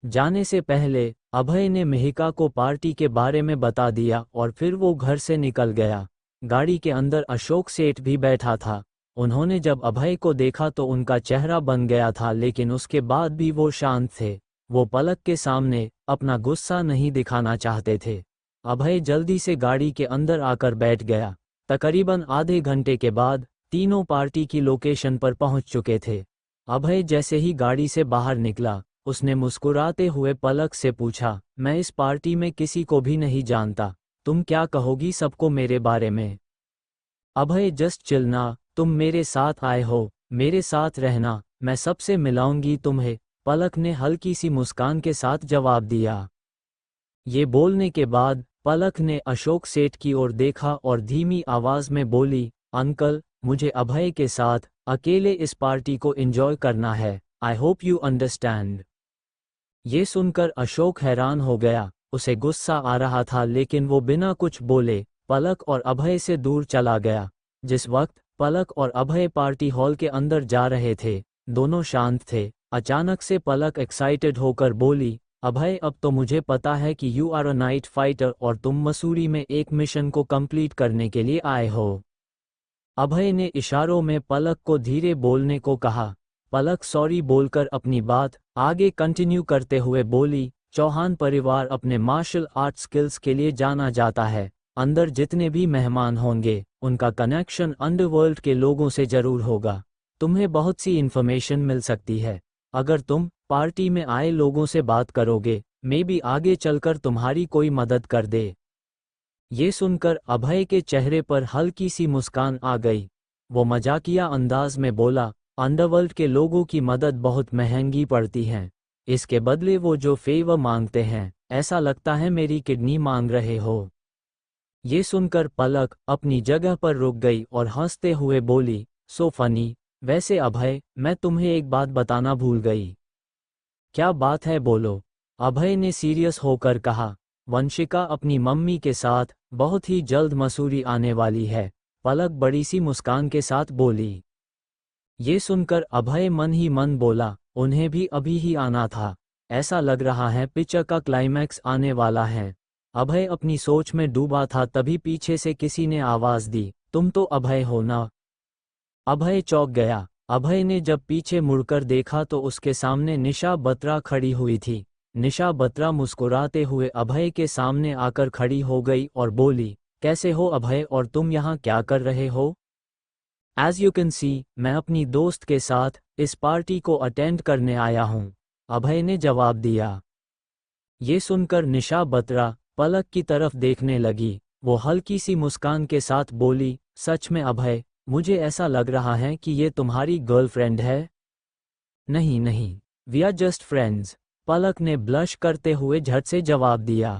जाने से पहले अभय ने मिहिका को पार्टी के बारे में बता दिया और फिर वो घर से निकल गया। गाड़ी के अंदर अशोक सेठ भी बैठा था। उन्होंने जब अभय को देखा तो उनका चेहरा बन गया था, लेकिन उसके बाद भी वो शांत थे। वो पलक के सामने अपना गुस्सा नहीं दिखाना चाहते थे। अभय जल्दी से गाड़ी के अंदर आकर बैठ गया। तकरीबन आधे घंटे के बाद तीनों पार्टी की लोकेशन पर पहुंच चुके थे। अभय जैसे ही गाड़ी से बाहर निकला, उसने मुस्कुराते हुए पलक से पूछा, मैं इस पार्टी में किसी को भी नहीं जानता, तुम क्या कहोगी सबको मेरे बारे में? अभय, जस्ट चिलना, तुम मेरे साथ आए हो, मेरे साथ रहना, मैं सबसे मिलाऊंगी तुम्हें, पलक ने हल्की सी मुस्कान के साथ जवाब दिया। ये बोलने के बाद पलक ने अशोक सेठ की ओर देखा और धीमी आवाज में बोली, अंकल, मुझे अभय के साथ अकेले इस पार्टी को एंजॉय करना है। I hope you understand. ये सुनकर अशोक हैरान हो गया। उसे गुस्सा आ रहा था लेकिन वो बिना कुछ बोले पलक और अभय से दूर चला गया। जिस वक्त पलक और अभय पार्टी हॉल के अंदर जा रहे थे, दोनों शांत थे। अचानक से पलक एक्साइटेड होकर बोली, अभय, अब तो मुझे पता है कि you are a night fighter और तुम मसूरी में एक मिशन को कंप्लीट करने के लिए आए हो। अभय ने इशारों में पलक को धीरे बोलने को कहा। पलक सॉरी बोलकर अपनी बात आगे कंटिन्यू करते हुए बोली, चौहान परिवार अपने मार्शल आर्ट स्किल्स के लिए जाना जाता है। अंदर जितने भी मेहमान होंगे उनका कनेक्शन अंडरवर्ल्ड के लोगों से जरूर होगा। तुम्हें बहुत सी इन्फॉर्मेशन मिल सकती है। अगर तुम पार्टी में आए लोगों से बात करोगे, मे बी आगे चलकर तुम्हारी कोई मदद कर दे। ये सुनकर अभय के चेहरे पर हल्की सी मुस्कान आ गई। वो मजाकिया अंदाज में बोला, अंडरवर्ल्ड के लोगों की मदद बहुत महंगी पड़ती है। इसके बदले वो जो फेवर मांगते हैं, ऐसा लगता है मेरी किडनी मांग रहे हो। ये सुनकर पलक अपनी जगह पर रुक गई और हंसते हुए बोली, सो फनी। वैसे अभय, मैं तुम्हें एक बात बताना भूल गई। क्या बात है, बोलो। अभय ने सीरियस होकर कहा, वंशिका अपनी मम्मी के साथ बहुत ही जल्द मसूरी आने वाली है। पलक बड़ी सी मुस्कान के साथ बोली। ये सुनकर अभय मन ही मन बोला, उन्हें भी अभी ही आना था। ऐसा लग रहा है पिक्चर का क्लाइमैक्स आने वाला है। अभय अपनी सोच में डूबा था तभी पीछे से किसी ने आवाज दी, तुम तो अभय हो ना। अभय चौंक गया। अभय ने जब पीछे मुड़कर देखा तो उसके सामने निशा बत्रा खड़ी हुई थी। निशा बत्रा मुस्कुराते हुए अभय के सामने आकर खड़ी हो गई और बोली, कैसे हो अभय, और तुम यहाँ क्या कर रहे हो? एज यू कैन सी, मैं अपनी दोस्त के साथ इस पार्टी को अटेंड करने आया हूँ, अभय ने जवाब दिया। ये सुनकर निशा बत्रा पलक की तरफ देखने लगी। वो हल्की सी मुस्कान के साथ बोली, सच में अभय, मुझे ऐसा लग रहा है कि ये तुम्हारी गर्लफ्रेंड है। नहीं नहीं, वी आर जस्ट फ्रेंड्स, पलक ने ब्लश करते हुए झट से जवाब दिया।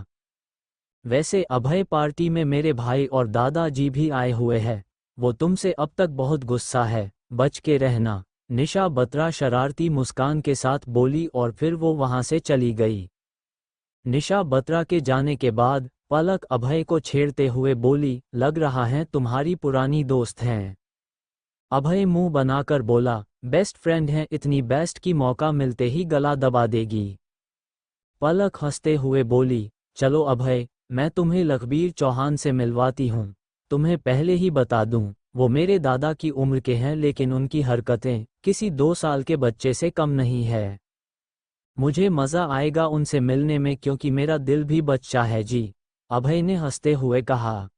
वैसे अभय, पार्टी में मेरे भाई और दादाजी भी आए हुए हैं। वो तुमसे अब तक बहुत गुस्सा है, बच के रहना, निशा बत्रा शरारती मुस्कान के साथ बोली और फिर वो वहां से चली गई। निशा बत्रा के जाने के बाद पलक अभय को छेड़ते हुए बोली, लग रहा है तुम्हारी पुरानी दोस्त हैं। अभय मुंह बनाकर बोला, बेस्ट फ्रेंड हैं, इतनी बेस्ट की मौका मिलते ही गला दबा देगी। पलक हंसते हुए बोली, चलो अभय, मैं तुम्हें लखबीर चौहान से मिलवाती हूँ। तुम्हें पहले ही बता दूं, वो मेरे दादा की उम्र के हैं लेकिन उनकी हरकतें किसी 2 साल के बच्चे से कम नहीं है। मुझे मज़ा आएगा उनसे मिलने में क्योंकि मेरा दिल भी बच्चा है जी, अभय ने हंसते हुए कहा।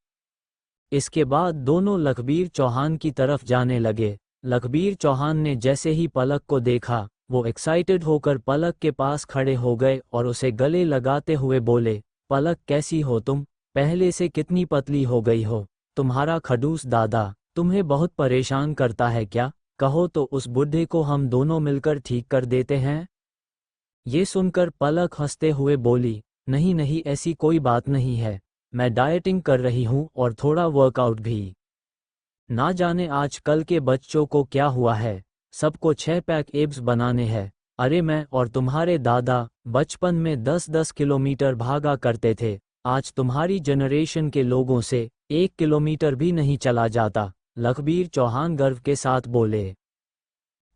इसके बाद दोनों लखबीर चौहान की तरफ जाने लगे। लखबीर चौहान ने जैसे ही पलक को देखा, वो एक्साइटेड होकर पलक के पास खड़े हो गए और उसे गले लगाते हुए बोले, पलक कैसी हो तुम, पहले से कितनी पतली हो गई हो। तुम्हारा खडूस दादा तुम्हें बहुत परेशान करता है क्या? कहो तो उस बुढ़े को हम दोनों मिलकर ठीक कर देते हैं। ये सुनकर पलक हंसते हुए बोली, नहीं नहीं, ऐसी कोई बात नहीं है। मैं डाइटिंग कर रही हूँ और थोड़ा वर्कआउट भी। ना जाने आज कल के बच्चों को क्या हुआ है, सबको 6 पैक एब्स बनाने हैं। अरे मैं और तुम्हारे दादा बचपन में 10-10 किलोमीटर भागा करते थे। आज तुम्हारी जनरेशन के लोगों से 1 किलोमीटर भी नहीं चला जाता, लखबीर चौहान गर्व के साथ बोले।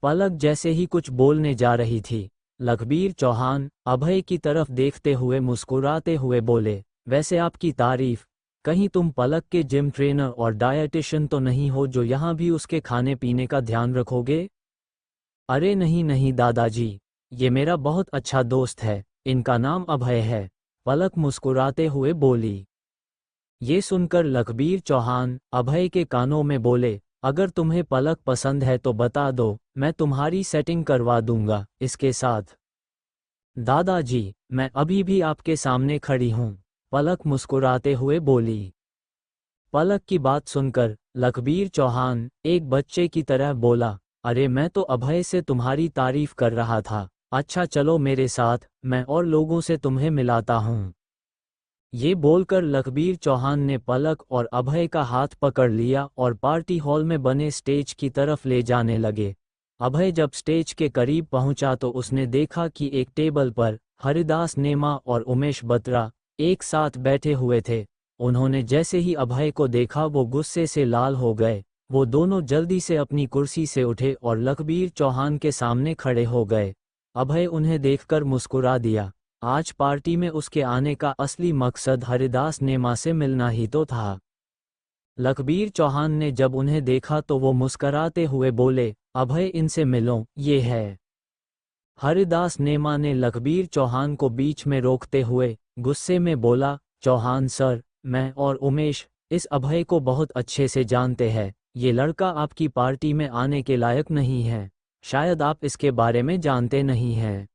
पलक जैसे ही कुछ बोलने जा रही थी, लखबीर चौहान अभय की तरफ देखते हुए मुस्कुराते हुए बोले, वैसे आपकी तारीफ, कहीं तुम पलक के जिम ट्रेनर और डायटिशियन तो नहीं हो जो यहाँ भी उसके खाने पीने का ध्यान रखोगे? अरे नहीं नहीं दादाजी, ये मेरा बहुत अच्छा दोस्त है, इनका नाम अभय है, पलक मुस्कुराते हुए बोली। ये सुनकर लखबीर चौहान अभय के कानों में बोले, अगर तुम्हें पलक पसंद है तो बता दो, मैं तुम्हारी सेटिंग करवा दूंगा इसके साथ। दादाजी, मैं अभी भी आपके सामने खड़ी हूँ, पलक मुस्कुराते हुए बोली। पलक की बात सुनकर लखबीर चौहान एक बच्चे की तरह बोला, अरे मैं तो अभय से तुम्हारी तारीफ कर रहा था। अच्छा चलो मेरे साथ, मैं और लोगों से तुम्हें मिलाता हूँ। ये बोलकर लखबीर चौहान ने पलक और अभय का हाथ पकड़ लिया और पार्टी हॉल में बने स्टेज की तरफ ले जाने लगे। अभय जब स्टेज के करीब पहुंचा तो उसने देखा कि एक टेबल पर हरिदास नेमा और उमेश बत्रा एक साथ बैठे हुए थे। उन्होंने जैसे ही अभय को देखा वो गुस्से से लाल हो गए। वो दोनों जल्दी से अपनी कुर्सी से उठे और लखबीर चौहान के सामने खड़े हो गए। अभय उन्हें देखकर मुस्कुरा दिया। आज पार्टी में उसके आने का असली मकसद हरिदास नेमा से मिलना ही तो था। लखबीर चौहान ने जब उन्हें देखा तो वो मुस्कराते हुए बोले, अभय इनसे मिलो, ये है। हरिदास नेमा ने लखबीर चौहान को बीच में रोकते हुए गुस्से में बोला, चौहान सर, मैं और उमेश इस अभय को बहुत अच्छे से जानते हैं। ये लड़का आपकी पार्टी में आने के लायक नहीं है। शायद आप इसके बारे में जानते नहीं हैं।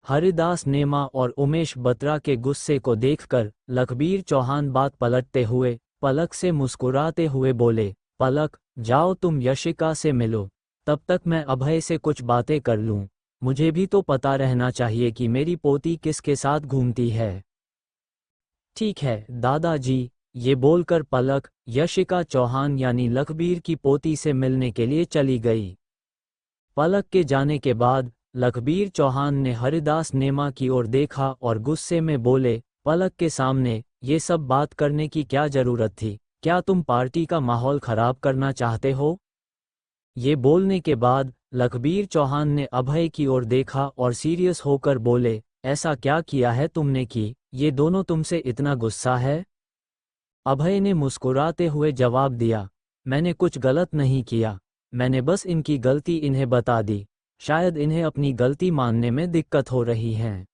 हरिदास नेमा और उमेश बत्रा के गुस्से को देखकर लखबीर चौहान बात पलटते हुए पलक से मुस्कुराते हुए बोले, पलक, जाओ तुम यशिका से मिलो, तब तक मैं अभय से कुछ बातें कर लूं। मुझे भी तो पता रहना चाहिए कि मेरी पोती किसके साथ घूमती है। ठीक है दादाजी, ये बोलकर पलक यशिका चौहान यानी लखबीर की पोती से मिलने के लिए चली गई। पलक के जाने के बाद लखबीर चौहान ने हरिदास नेमा की ओर देखा और गुस्से में बोले, पलक के सामने ये सब बात करने की क्या जरूरत थी? क्या तुम पार्टी का माहौल खराब करना चाहते हो? ये बोलने के बाद लखबीर चौहान ने अभय की ओर देखा और सीरियस होकर बोले, ऐसा क्या किया है तुमने कि ये दोनों तुमसे इतना गुस्सा है? अभय ने मुस्कुराते हुए जवाब दिया, मैंने कुछ गलत नहीं किया, मैंने बस इनकी गलती इन्हें बता दी। शायद इन्हें अपनी गलती मानने में दिक्कत हो रही है।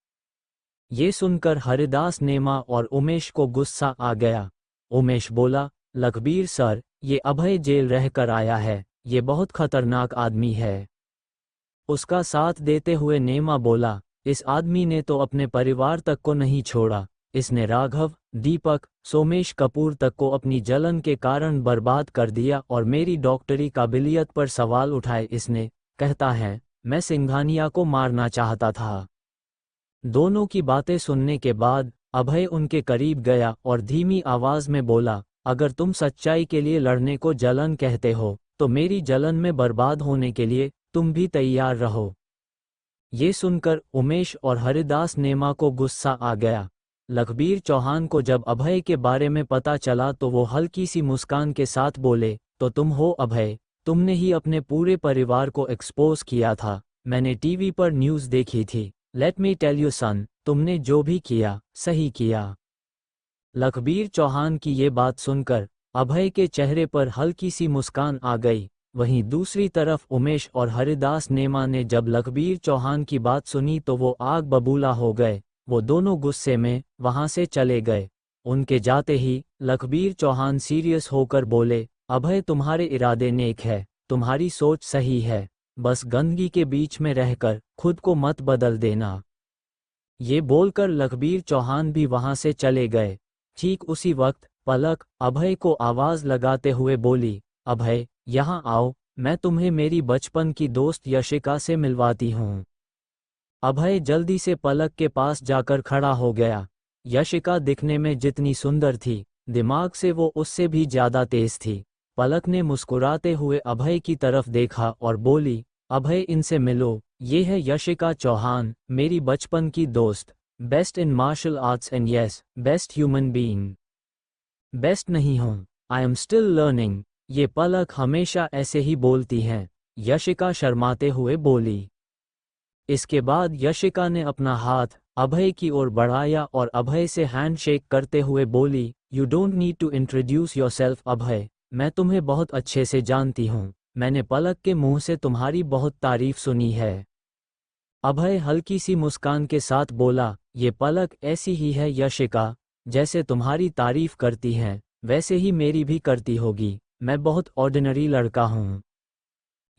ये सुनकर हरिदास नेमा और उमेश को गुस्सा आ गया। उमेश बोला, लखबीर सर, ये अभय जेल रहकर आया है, ये बहुत खतरनाक आदमी है। उसका साथ देते हुए नेमा बोला, इस आदमी ने तो अपने परिवार तक को नहीं छोड़ा, इसने राघव, दीपक, सोमेश कपूर तक को अपनी जलन के कारण बर्बाद कर दिया और मेरी डॉक्टरी काबिलियत पर सवाल उठाए। इसने कहता है मैं सिंघानिया को मारना चाहता था। दोनों की बातें सुनने के बाद अभय उनके करीब गया और धीमी आवाज में बोला, अगर तुम सच्चाई के लिए लड़ने को जलन कहते हो तो मेरी जलन में बर्बाद होने के लिए तुम भी तैयार रहो। ये सुनकर उमेश और हरिदास नेमा को गुस्सा आ गया। लखबीर चौहान को जब अभय के बारे में पता चला तो वो हल्की सी मुस्कान के साथ बोले, तो तुम हो अभय, तुमने ही अपने पूरे परिवार को एक्सपोज किया था। मैंने टीवी पर न्यूज़ देखी थी। लेट मी टेल यू सन, तुमने जो भी किया सही किया। लखबीर चौहान की ये बात सुनकर अभय के चेहरे पर हल्की सी मुस्कान आ गई। वहीं दूसरी तरफ उमेश और हरिदास नेमा ने जब लखबीर चौहान की बात सुनी तो वो आग बबूला हो गए। वो दोनों गुस्से में वहां से चले गए। उनके जाते ही लखबीर चौहान सीरियस होकर बोले, अभय तुम्हारे इरादे नेक है, तुम्हारी सोच सही है, बस गंदगी के बीच में रहकर खुद को मत बदल देना। ये बोलकर लखबीर चौहान भी वहां से चले गए। ठीक उसी वक्त पलक अभय को आवाज लगाते हुए बोली, अभय यहाँ आओ, मैं तुम्हें मेरी बचपन की दोस्त यशिका से मिलवाती हूँ। अभय जल्दी से पलक के पास जाकर खड़ा हो गया। यशिका दिखने में जितनी सुंदर थी, दिमाग से वो उससे भी ज्यादा तेज थी। पलक ने मुस्कुराते हुए अभय की तरफ देखा और बोली, अभय इनसे मिलो, ये है यशिका चौहान, मेरी बचपन की दोस्त, best in martial arts and yes, best human being. Best नहीं हूँ, आई एम स्टिल लर्निंग। ये पलक हमेशा ऐसे ही बोलती हैं, यशिका शर्माते हुए बोली। इसके बाद यशिका ने अपना हाथ अभय की ओर बढ़ाया और अभय से हैंडशेक करते हुए बोली, you don't need to introduce yourself Abhay, मैं तुम्हें बहुत अच्छे से जानती हूँ, मैंने पलक के मुंह से तुम्हारी बहुत तारीफ सुनी है। अभय हल्की सी मुस्कान के साथ बोला, ये पलक ऐसी ही है यशिका, जैसे तुम्हारी तारीफ करती हैं वैसे ही मेरी भी करती होगी, मैं बहुत ऑर्डिनरी लड़का हूँ।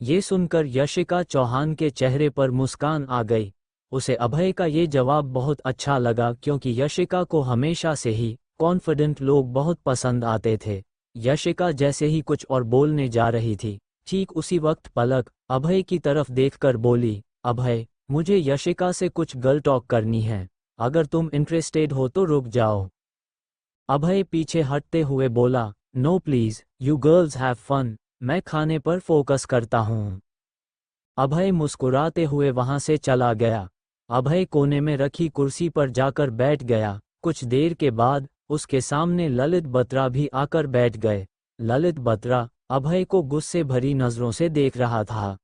ये सुनकर यशिका चौहान के चेहरे पर मुस्कान आ गई। उसे अभय का ये जवाब बहुत अच्छा लगा क्योंकि यशिका को हमेशा से ही कॉन्फिडेंट लोग बहुत पसंद आते थे। यशिका जैसे ही कुछ और बोलने जा रही थी, ठीक उसी वक्त पलक अभय की तरफ देखकर बोली, अभय मुझे यशिका से कुछ गर्ल टॉक करनी है, अगर तुम इंटरेस्टेड हो तो रुक जाओ। अभय पीछे हटते हुए बोला, no please, you girls have fun, मैं खाने पर फोकस करता हूँ। अभय मुस्कुराते हुए वहां से चला गया। अभय कोने में रखी कुर्सी पर जाकर बैठ गया। कुछ देर के बाद उसके सामने ललित बत्रा भी आकर बैठ गए। ललित बत्रा अभय को गुस्से भरी नजरों से देख रहा था।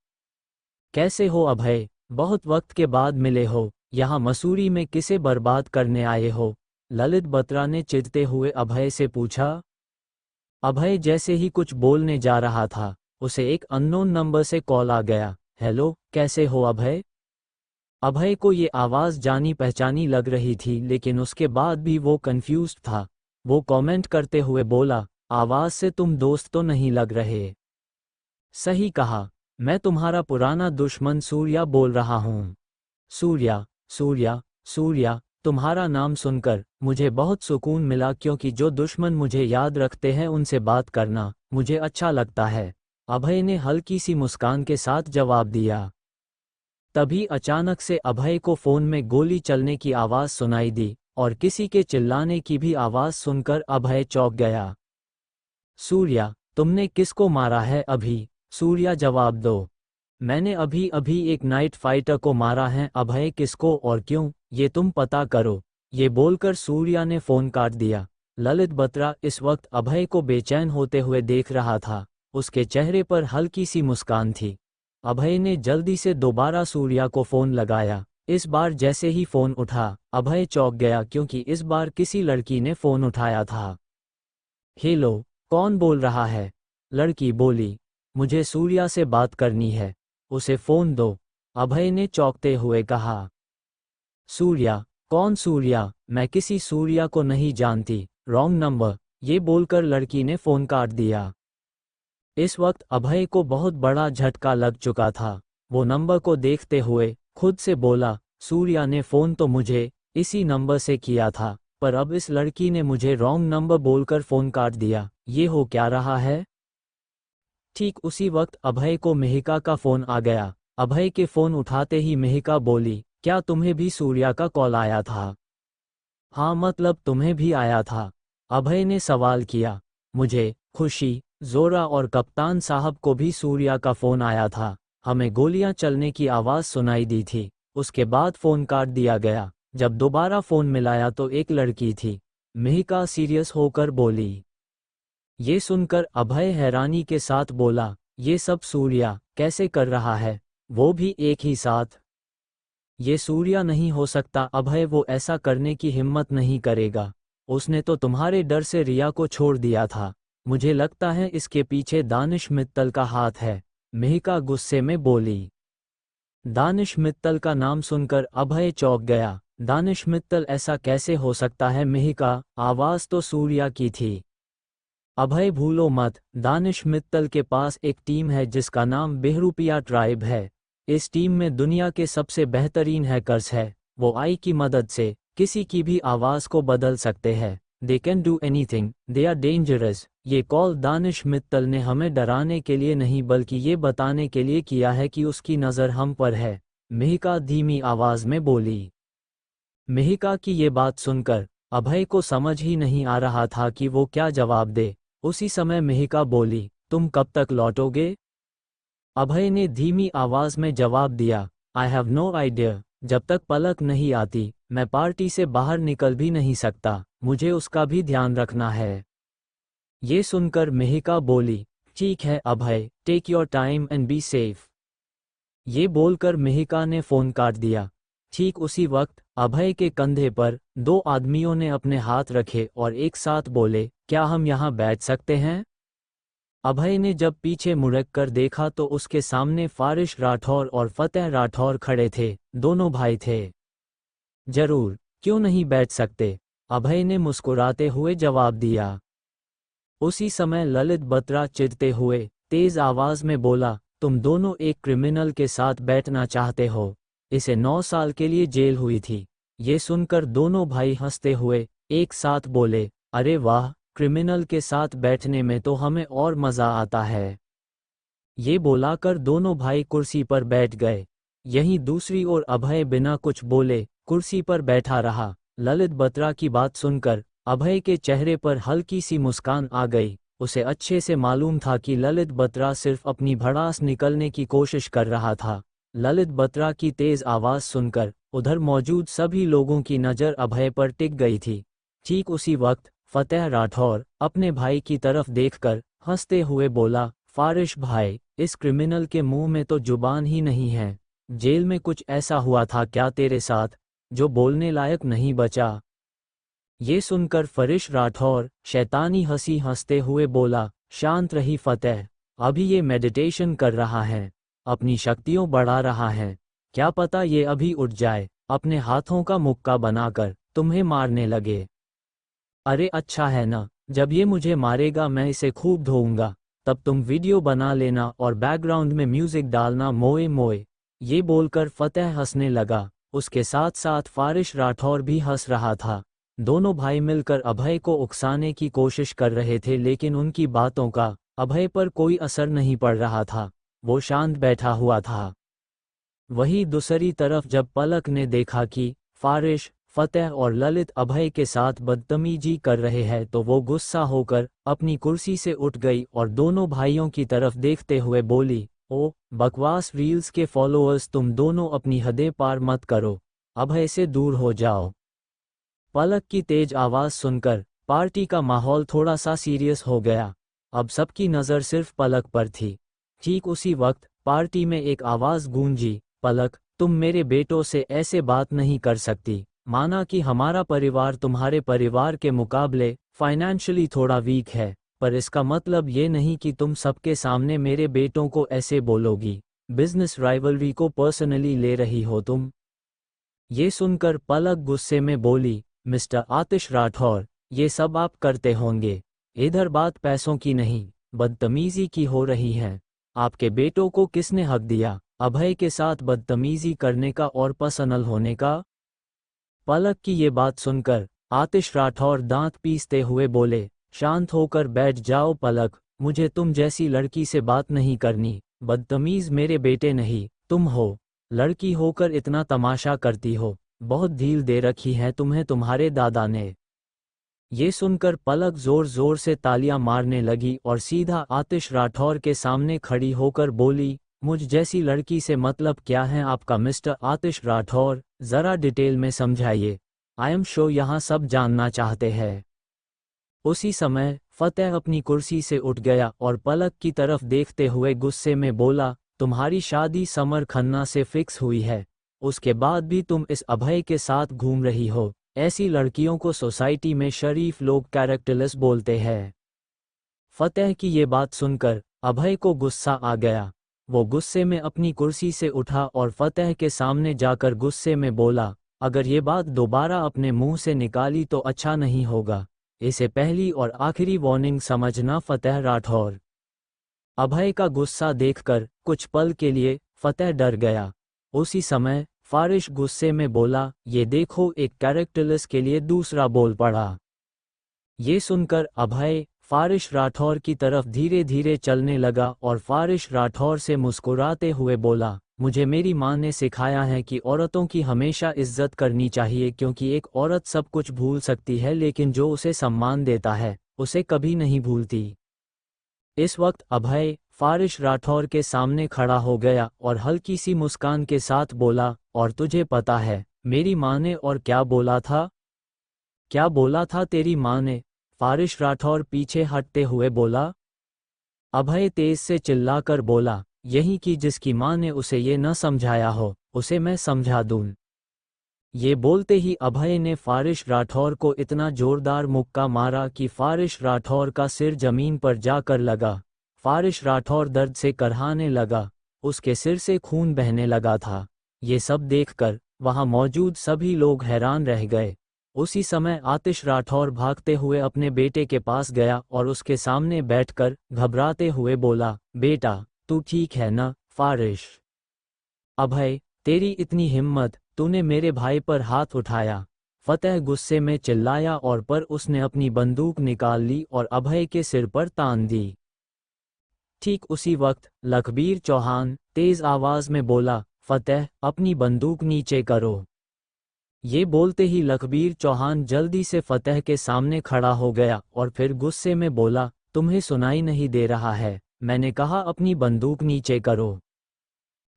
कैसे हो अभय, बहुत वक्त के बाद मिले हो, यहाँ मसूरी में किसे बर्बाद करने आए हो? ललित बत्रा ने चिढ़ते हुए अभय से पूछा। अभय जैसे ही कुछ बोलने जा रहा था, उसे एक अननोन नंबर से कॉल आ गया। हेलो, कैसे हो अभय? अभय को ये आवाज़ जानी पहचानी लग रही थी, लेकिन उसके बाद भी वो कंफ्यूज्ड था। वो कमेंट करते हुए बोला, आवाज़ से तुम दोस्त तो नहीं लग रहे। सही कहा, मैं तुम्हारा पुराना दुश्मन सूर्या बोल रहा हूँ। सूर्या, सूर्या, सूर्या, तुम्हारा नाम सुनकर मुझे बहुत सुकून मिला, क्योंकि जो दुश्मन मुझे याद रखते हैं उनसे बात करना मुझे अच्छा लगता है। अभय ने हल्की सी मुस्कान के साथ जवाब दिया। तभी अचानक से अभय को फोन में गोली चलने की आवाज़ सुनाई दी, और किसी के चिल्लाने की भी आवाज़ सुनकर अभय चौंक गया। सूर्या, तुमने किसको मारा है अभी? सूर्या, जवाब दो। मैंने अभी अभी एक नाइट फाइटर को मारा है। अभय, किसको और क्यों, ये तुम पता करो। ये बोलकर सूर्या ने फोन काट दिया। ललित बत्रा इस वक्त अभय को बेचैन होते हुए देख रहा था। उसके चेहरे पर हल्की सी मुस्कान थी। अभय ने जल्दी से दोबारा सूर्या को फोन लगाया। इस बार जैसे ही फोन उठा, अभय चौंक गया, क्योंकि इस बार किसी लड़की ने फोन उठाया था। हेलो, कौन बोल रहा है? लड़की बोली, मुझे सूर्या से बात करनी है, उसे फोन दो। अभय ने चौंकते हुए कहा। सूर्या? कौन सूर्या? मैं किसी सूर्या को नहीं जानती, रॉन्ग नंबर। ये बोलकर लड़की ने फोन काट दिया। इस वक्त अभय को बहुत बड़ा झटका लग चुका था। वो नंबर को देखते हुए खुद से बोला, सूर्या ने फ़ोन तो मुझे इसी नंबर से किया था, पर अब इस लड़की ने मुझे रॉन्ग नंबर बोलकर फ़ोन काट दिया। ये हो क्या रहा है? ठीक उसी वक्त अभय को मिहिका का फ़ोन आ गया। अभय के फ़ोन उठाते ही मिहिका बोली, क्या तुम्हें भी सूर्या का कॉल आया था? हाँ, मतलब तुम्हें भी आया था? अभय ने सवाल किया। मुझे, खुशी, जोरा और कप्तान साहब को भी सूर्या का फ़ोन आया था। हमें गोलियां चलने की आवाज़ सुनाई दी थी। उसके बाद फ़ोन काट दिया गया। जब दोबारा फ़ोन मिलाया तो एक लड़की थी। मिहिका सीरियस होकर बोली। ये सुनकर अभय हैरानी के साथ बोला, ये सब सूर्या कैसे कर रहा है, वो भी एक ही साथ? ये सूर्या नहीं हो सकता अभय, वो ऐसा करने की हिम्मत नहीं करेगा। उसने तो तुम्हारे डर से रिया को छोड़ दिया था। मुझे लगता है इसके पीछे दानिश मित्तल का हाथ है। मिहिका गुस्से में बोली। दानिश मित्तल का नाम सुनकर अभय चौंक गया। दानिश मित्तल ऐसा कैसे हो सकता है? मिहिका, आवाज़ तो सूर्या की थी। अभय, भूलो मत, दानिश मित्तल के पास एक टीम है जिसका नाम बेहरूपिया ट्राइब है। इस टीम में दुनिया के सबसे बेहतरीन हैकर्स है। वो आई की मदद से किसी की भी आवाज़ को बदल सकते हैं। They can do anything, they are dangerous. ये कॉल दानिश मित्तल ने हमें डराने के लिए नहीं, बल्कि ये बताने के लिए किया है कि उसकी नज़र हम पर है। मिहिका धीमी आवाज़ में बोली। मिहिका की ये बात सुनकर अभय को समझ ही नहीं आ रहा था कि वो क्या जवाब दे। उसी समय मिहिका बोली, तुम कब तक लौटोगे? अभय ने धीमी आवाज़ में जवाब दिया, आई हैव नो आइडिया। जब तक पलक नहीं आती मैं पार्टी से बाहर निकल भी नहीं सकता। मुझे उसका भी ध्यान रखना है। ये सुनकर मिहिका बोली, ठीक है Abhay, take your time and be safe. ये बोलकर मिहिका ने फ़ोन काट दिया। ठीक उसी वक्त अभय के कंधे पर दो आदमियों ने अपने हाथ रखे और एक साथ बोले, क्या हम यहाँ बैठ सकते हैं? अभय ने जब पीछे मुड़क कर देखा तो उसके सामने फारिश राठौर और फतेह राठौर खड़े थे। दोनों भाई थे। जरूर, क्यों नहीं बैठ सकते? अभय ने मुस्कुराते हुए जवाब दिया। उसी समय ललित बत्रा चिढ़ते हुए तेज आवाज में बोला, तुम दोनों एक क्रिमिनल के साथ बैठना चाहते हो? इसे 9 साल के लिए जेल हुई थी। ये सुनकर दोनों भाई हंसते हुए एक साथ बोले, अरे वाह, क्रिमिनल के साथ बैठने में तो हमें और मज़ा आता है। ये बोलाकर दोनों भाई कुर्सी पर बैठ गए। यहीं दूसरी ओर अभय बिना कुछ बोले कुर्सी पर बैठा रहा। ललित बत्रा की बात सुनकर अभय के चेहरे पर हल्की सी मुस्कान आ गई। उसे अच्छे से मालूम था कि ललित बत्रा सिर्फ अपनी भड़ास निकलने की कोशिश कर रहा था। ललित बत्रा की तेज आवाज सुनकर उधर मौजूद सभी लोगों की नज़र अभय पर टिक गई थी। ठीक उसी वक्त फतेह राठौर अपने भाई की तरफ देखकर हंसते हुए बोला, फारिश भाई, इस क्रिमिनल के मुंह में तो जुबान ही नहीं है। जेल में कुछ ऐसा हुआ था क्या तेरे साथ जो बोलने लायक नहीं बचा? ये सुनकर फरिश राठौर शैतानी हंसी हंसते हुए बोला, शांत रही फतेह, अभी ये मेडिटेशन कर रहा है, अपनी शक्तियों बढ़ा रहा है। क्या पता ये अभी उठ जाए, अपने हाथों का मुक्का बनाकर तुम्हें मारने लगे। अरे अच्छा है ना, जब ये मुझे मारेगा मैं इसे खूब धोऊंगा, तब तुम वीडियो बना लेना और बैकग्राउंड में म्यूजिक डालना, मोए मोए। ये बोलकर फतेह हंसने लगा। उसके साथ साथ फारिश राठौर भी हंस रहा था। दोनों भाई मिलकर अभय को उकसाने की कोशिश कर रहे थे, लेकिन उनकी बातों का अभय पर कोई असर नहीं पड़ रहा था। वो शांत बैठा हुआ था। वहीं दूसरी तरफ जब पलक ने देखा कि फारिश, फतेह और ललित अभय के साथ बदतमीजी कर रहे हैं, तो वो गुस्सा होकर अपनी कुर्सी से उठ गई और दोनों भाइयों की तरफ देखते हुए बोली, ओ बकवास रील्स के फॉलोअर्स, तुम दोनों अपनी हदें पार मत करो, अभय से दूर हो जाओ। पलक की तेज आवाज सुनकर पार्टी का माहौल थोड़ा सा सीरियस हो गया। अब सबकी नज़र सिर्फ पलक पर थी। ठीक उसी वक्त पार्टी में एक आवाज गूंजी, पलक, तुम मेरे बेटों से ऐसे बात नहीं कर सकती। माना कि हमारा परिवार तुम्हारे परिवार के मुकाबले फाइनेंशियली थोड़ा वीक है, पर इसका मतलब ये नहीं कि तुम सबके सामने मेरे बेटों को ऐसे बोलोगी। बिजनेस राइवलरी को पर्सनली ले रही हो तुम। ये सुनकर पलक गुस्से में बोली, मिस्टर आतिश राठौर, ये सब आप करते होंगे। इधर बात पैसों की नहीं, बदतमीजी की हो रही है। आपके बेटों को किसने हक दिया अभय के साथ बदतमीजी करने का और पर्सनल होने का? पलक की ये बात सुनकर आतिश राठौर दांत पीसते हुए बोले, शांत होकर बैठ जाओ पलक, मुझे तुम जैसी लड़की से बात नहीं करनी। बदतमीज मेरे बेटे नहीं, तुम हो। लड़की होकर इतना तमाशा करती हो, बहुत ढील दे रखी है तुम्हें तुम्हारे दादा ने। ये सुनकर पलक जोर जोर से तालियां मारने लगी और सीधा आतिश राठौर के सामने खड़ी होकर बोली, मुझ जैसी लड़की से मतलब क्या है आपका मिस्टर आतिश राठौर, जरा डिटेल में समझाइए। आई एम श्योर यहाँ सब जानना चाहते हैं। उसी समय फतेह अपनी कुर्सी से उठ गया और पलक की तरफ देखते हुए गुस्से में बोला, तुम्हारी शादी समर खन्ना से फिक्स हुई है, उसके बाद भी तुम इस अभय के साथ घूम रही हो। ऐसी लड़कियों को सोसाइटी में शरीफ लोग कैरेक्टरलेस बोलते हैं। फतेह की ये बात सुनकर अभय को गुस्सा आ गया। वो गुस्से में अपनी कुर्सी से उठा और फतेह के सामने जाकर गुस्से में बोला, अगर ये बात दोबारा अपने मुंह से निकाली तो अच्छा नहीं होगा। इसे पहली और आखिरी वार्निंग समझना फतेह राठौर। अभय का गुस्सा देखकर कुछ पल के लिए फतेह डर गया। उसी समय फारिश गुस्से में बोला, ये देखो, एक कैरेक्टरलेस के लिए दूसरा बोल पड़ा। ये सुनकर अभय फारिश राठौर की तरफ धीरे धीरे चलने लगा और फारिश राठौर से मुस्कुराते हुए बोला, मुझे मेरी माँ ने सिखाया है कि औरतों की हमेशा इज्जत करनी चाहिए, क्योंकि एक औरत सब कुछ भूल सकती है लेकिन जो उसे सम्मान देता है उसे कभी नहीं भूलती। इस वक्त अभय फारिश राठौर के सामने खड़ा हो गया और हल्की सी मुस्कान के साथ बोला, और तुझे पता है मेरी माँ ने और क्या बोला था? क्या बोला था तेरी माँ ने? फारिश राठौर पीछे हटते हुए बोला। अभय तेज से चिल्लाकर बोला, यही कि जिसकी माँ ने उसे ये न समझाया हो उसे मैं समझा दूं। ये बोलते ही अभय ने फारिश राठौर को इतना जोरदार मुक्का मारा कि फारिश राठौर का सिर जमीन पर जाकर लगा। फारिश राठौर दर्द से करहाने लगा, उसके सिर से खून बहने लगा था। ये सब देखकर वहां मौजूद सभी लोग हैरान रह गए। उसी समय आतिश राठौर भागते हुए अपने बेटे के पास गया और उसके सामने बैठकर घबराते हुए बोला, बेटा तू ठीक है ना? फारिश, अभय, तेरी इतनी हिम्मत, तूने मेरे भाई पर हाथ उठाया। फतेह गुस्से में चिल्लाया और पर उसने अपनी बंदूक निकाल ली और अभय के सिर पर तान दी। ठीक उसी वक्त लखबीर चौहान तेज आवाज में बोला, फतेह अपनी बंदूक नीचे करो। ये बोलते ही लखबीर चौहान जल्दी से फतेह के सामने खड़ा हो गया और फिर गुस्से में बोला, तुम्हें सुनाई नहीं दे रहा है, मैंने कहा अपनी बंदूक नीचे करो।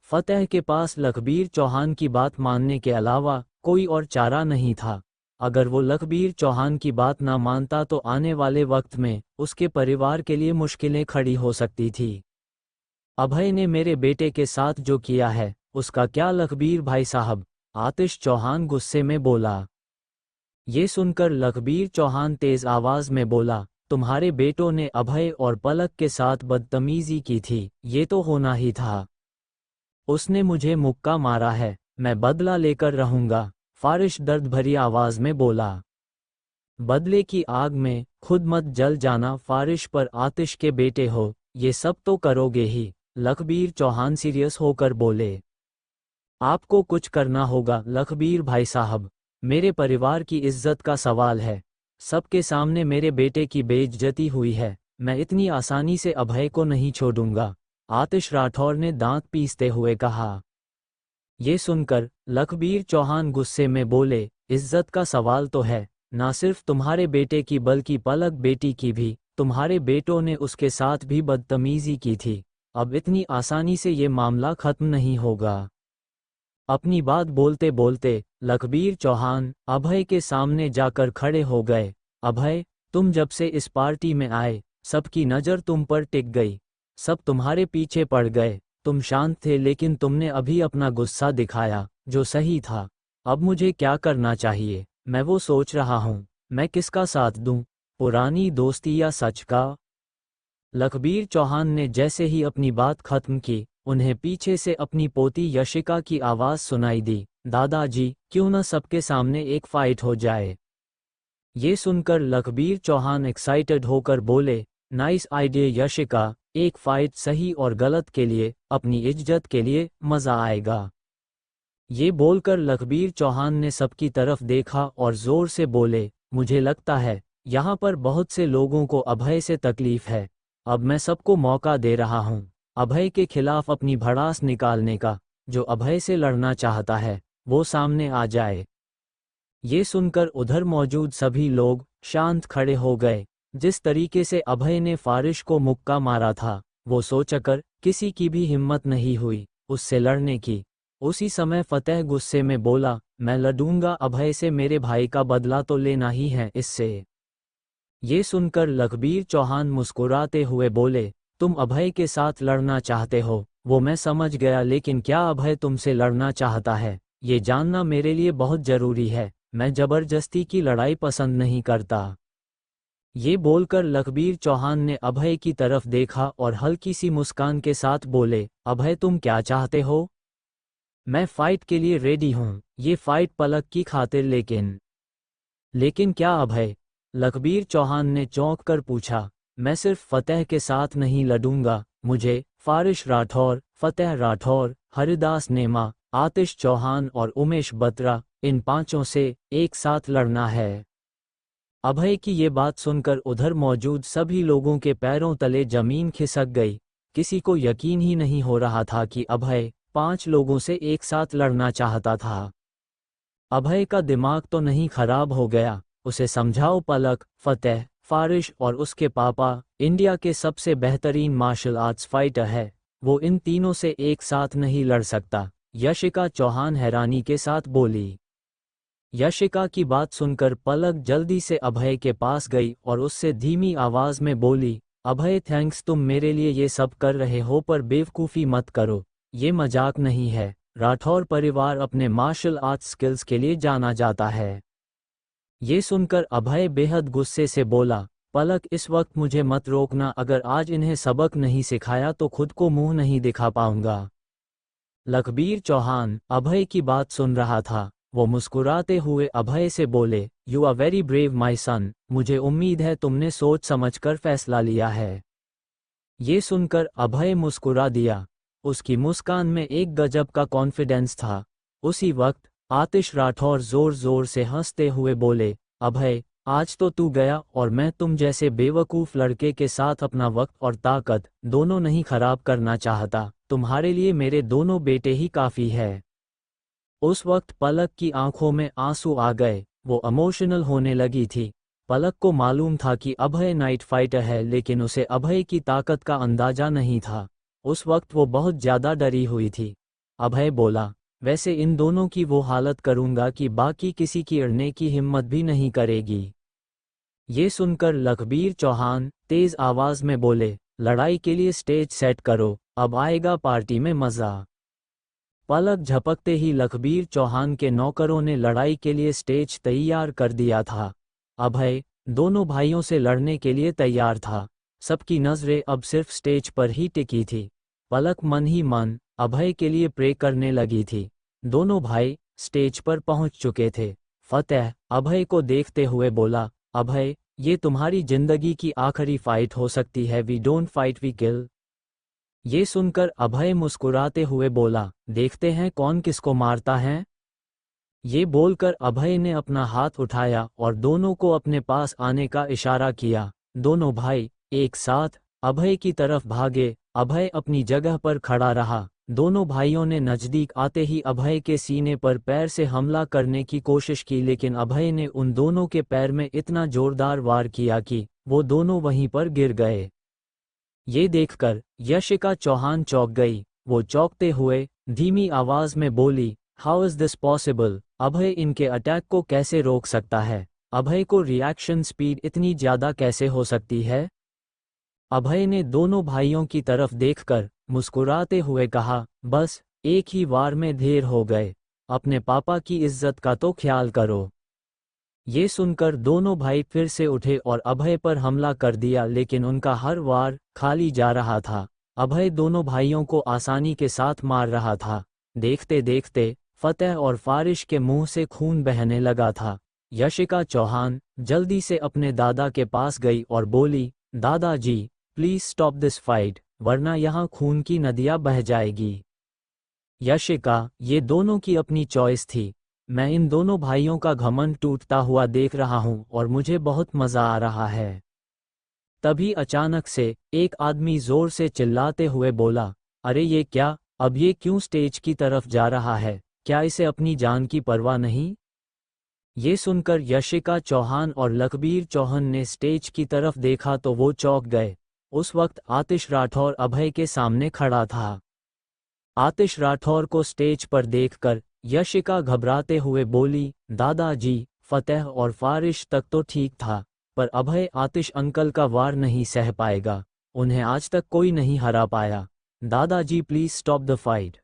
फतेह के पास लखबीर चौहान की बात मानने के अलावा कोई और चारा नहीं था। अगर वो लखबीर चौहान की बात ना मानता तो आने वाले वक्त में उसके परिवार के लिए मुश्किलें खड़ी हो सकती थी। अभय ने मेरे बेटे के साथ जो किया है उसका क्या लखबीर भाई साहब, आतिश चौहान गुस्से में बोला। ये सुनकर लखबीर चौहान तेज आवाज में बोला, तुम्हारे बेटों ने अभय और पलक के साथ बदतमीजी की थी, ये तो होना ही था। उसने मुझे मुक्का मारा है, मैं बदला लेकर रहूंगा, फारिश दर्द भरी आवाज में बोला। बदले की आग में खुद मत जल जाना फारिश, पर आतिश के बेटे हो, ये सब तो करोगे ही, लखबीर चौहान सीरियस होकर बोले। आपको कुछ करना होगा लखबीर भाई साहब, मेरे परिवार की इज्जत का सवाल है, सबके सामने मेरे बेटे की बेइज्जती हुई है, मैं इतनी आसानी से अभय को नहीं छोड़ूंगा, आतिश राठौर ने दांत पीसते हुए कहा। ये सुनकर लखबीर चौहान गुस्से में बोले, इज्जत का सवाल तो है, ना सिर्फ तुम्हारे बेटे की बल्कि पलक बेटी की भी, तुम्हारे बेटों ने उसके साथ भी बदतमीजी की थी, अब इतनी आसानी से ये मामला खत्म नहीं होगा। अपनी बात बोलते बोलते लखबीर चौहान अभय के सामने जाकर खड़े हो गए। अभय, तुम जब से इस पार्टी में आए सबकी नज़र तुम पर टिक गई, सब तुम्हारे पीछे पड़ गए, तुम शांत थे लेकिन तुमने अभी अपना गुस्सा दिखाया, जो सही था। अब मुझे क्या करना चाहिए, मैं वो सोच रहा हूँ, मैं किसका साथ दूं, पुरानी दोस्ती या सच का। लखबीर चौहान ने जैसे ही अपनी बात खत्म की, उन्हें पीछे से अपनी पोती यशिका की आवाज़ सुनाई दी, दादाजी क्यों न सबके सामने एक फाइट हो जाए। ये सुनकर लखबीर चौहान एक्साइटेड होकर बोले, नाइस आइडिया यशिका, एक फाइट सही और गलत के लिए, अपनी इज्जत के लिए, मज़ा आएगा। ये बोलकर लखबीर चौहान ने सबकी तरफ देखा और ज़ोर से बोले, मुझे लगता है यहाँ पर बहुत से लोगों को अभय से तकलीफ है, अब मैं सबको मौका दे रहा हूँ अभय के खिलाफ अपनी भड़ास निकालने का, जो अभय से लड़ना चाहता है वो सामने आ जाए। ये सुनकर उधर मौजूद सभी लोग शांत खड़े हो गए। जिस तरीके से अभय ने फारिश को मुक्का मारा था, वो सोचकर किसी की भी हिम्मत नहीं हुई उससे लड़ने की। उसी समय फतेह गुस्से में बोला, मैं लड़ूंगा अभय से, मेरे भाई का बदला तो लेना ही है इससे। ये सुनकर लखबीर चौहान मुस्कुराते हुए बोले, तुम अभय के साथ लड़ना चाहते हो वो मैं समझ गया, लेकिन क्या अभय तुमसे लड़ना चाहता है ये जानना मेरे लिए बहुत जरूरी है, मैं जबरदस्ती की लड़ाई पसंद नहीं करता। ये बोलकर लखबीर चौहान ने अभय की तरफ देखा और हल्की सी मुस्कान के साथ बोले, अभय तुम क्या चाहते हो? मैं फाइट के लिए रेडी हूँ, ये फाइट पलक की खातिर, लेकिन क्या अभय? लखबीर चौहान ने चौंक कर पूछा। मैं सिर्फ फतेह के साथ नहीं लड़ूंगा, मुझे फारिश राठौर, फतेह राठौर, हरिदास नेमा, आतिश चौहान और उमेश बत्रा, इन पांचों से एक साथ लड़ना है। अभय की ये बात सुनकर उधर मौजूद सभी लोगों के पैरों तले जमीन खिसक गई। किसी को यकीन ही नहीं हो रहा था कि अभय 5 लोगों से एक साथ लड़ना चाहता था। अभय का दिमाग तो नहीं खराब हो गया? उसे समझाओ, पलक, फतेह, फारिश और उसके पापा इंडिया के सबसे बेहतरीन मार्शल आर्ट्स फाइटर है, वो इन तीनों से एक साथ नहीं लड़ सकता। यशिका चौहान हैरानी के साथ बोली। यशिका की बात सुनकर पलक जल्दी से अभय के पास गई और उससे धीमी आवाज में बोली, अभय थैंक्स, तुम मेरे लिए ये सब कर रहे हो पर बेवकूफ़ी मत करो, ये मजाक नहीं है। राठौर परिवार अपने मार्शल आर्ट्स स्किल्स के लिए जाना जाता है। ये सुनकर अभय बेहद गुस्से से बोला, पलक इस वक्त मुझे मत रोकना, अगर आज इन्हें सबक नहीं सिखाया तो खुद को मुंह नहीं दिखा पाऊंगा। लखबीर चौहान अभय की बात सुन रहा था। वो मुस्कुराते हुए अभय से बोले, यू आर वेरी ब्रेव माई सन, मुझे उम्मीद है तुमने सोच समझकर फैसला लिया है। ये सुनकर अभय मुस्कुरा दिया। उसकी मुस्कान में एक गजब का कॉन्फिडेंस था। उसी वक्त आतिश राठौर जोर जोर से हंसते हुए बोले, अभय आज तो तू गया और मैं तुम जैसे बेवकूफ़ लड़के के साथ अपना वक्त और ताकत दोनों नहीं खराब करना चाहता, तुम्हारे लिए मेरे दोनों बेटे ही काफ़ी है। उस वक्त पलक की आंखों में आंसू आ गए, वो इमोशनल होने लगी थी। पलक को मालूम था कि अभय नाइट फाइटर है, लेकिन उसे अभय की ताकत का अंदाजा नहीं था। उस वक्त वो बहुत ज़्यादा डरी हुई थी। अभय बोला, वैसे इन दोनों की वो हालत करूंगा कि बाकी किसी की अड़ने की हिम्मत भी नहीं करेगी। ये सुनकर लखबीर चौहान तेज आवाज में बोले, लड़ाई के लिए स्टेज सेट करो, अब आएगा पार्टी में मजा। पलक झपकते ही लखबीर चौहान के नौकरों ने लड़ाई के लिए स्टेज तैयार कर दिया था। अभय दोनों भाइयों से लड़ने के लिए तैयार था। सबकी नजरें अब सिर्फ स्टेज पर ही टिकी थी। पलक मन ही मन अभय के लिए प्रे करने लगी थी। दोनों भाई स्टेज पर पहुंच चुके थे। फतेह अभय को देखते हुए बोला, अभय ये तुम्हारी जिंदगी की आखिरी फाइट हो सकती है, we don't fight we kill. ये सुनकर अभय मुस्कुराते हुए बोला, देखते हैं कौन किसको मारता है। ये बोलकर अभय ने अपना हाथ उठाया और दोनों को अपने पास आने का इशारा किया। दोनों भाई एक साथ अभय की तरफ भागे। अभय अपनी जगह पर खड़ा रहा। दोनों भाइयों ने नजदीक आते ही अभय के सीने पर पैर से हमला करने की कोशिश की, लेकिन अभय ने उन दोनों के पैर में इतना जोरदार वार किया कि वो दोनों वहीं पर गिर गए। ये देखकर यशिका चौहान चौंक गई। वो चौंकते हुए धीमी आवाज में बोली, हाउ इज दिस पॉसिबल? अभय इनके अटैक को कैसे रोक सकता है? अभय को रिएक्शन स्पीड इतनी ज्यादा कैसे हो सकती है? अभय ने दोनों भाइयों की तरफ देखकर मुस्कुराते हुए कहा, बस एक ही वार में ढेर हो गए, अपने पापा की इज्जत का तो ख्याल करो। ये सुनकर दोनों भाई फिर से उठे और अभय पर हमला कर दिया, लेकिन उनका हर वार खाली जा रहा था। अभय दोनों भाइयों को आसानी के साथ मार रहा था। देखते देखते फतेह और फारिश के मुंह से खून बहने लगा था। यशिका चौहान जल्दी से अपने दादा के पास गई और बोली, दादाजी प्लीज स्टॉप दिस फाइट, वरना यहाँ खून की नदियाँ बह जाएगी। यशिका ये दोनों की अपनी चॉइस थी। मैं इन दोनों भाइयों का घमंड टूटता हुआ देख रहा हूं और मुझे बहुत मजा आ रहा है। तभी अचानक से एक आदमी जोर से चिल्लाते हुए बोला, अरे ये क्या, अब ये क्यों स्टेज की तरफ जा रहा है? क्या इसे अपनी जान की परवाह नहीं? ये सुनकर यशिका चौहान और लखबीर चौहान ने स्टेज की तरफ देखा तो वो चौंक गए। उस वक्त आतिश राठौर अभय के सामने खड़ा था। आतिश राठौर को स्टेज पर देखकर यशिका घबराते हुए बोली, दादाजी फतेह और फारिश तक तो ठीक था, पर अभय आतिश अंकल का वार नहीं सह पाएगा। उन्हें आज तक कोई नहीं हरा पाया। दादाजी प्लीज स्टॉप द फाइट।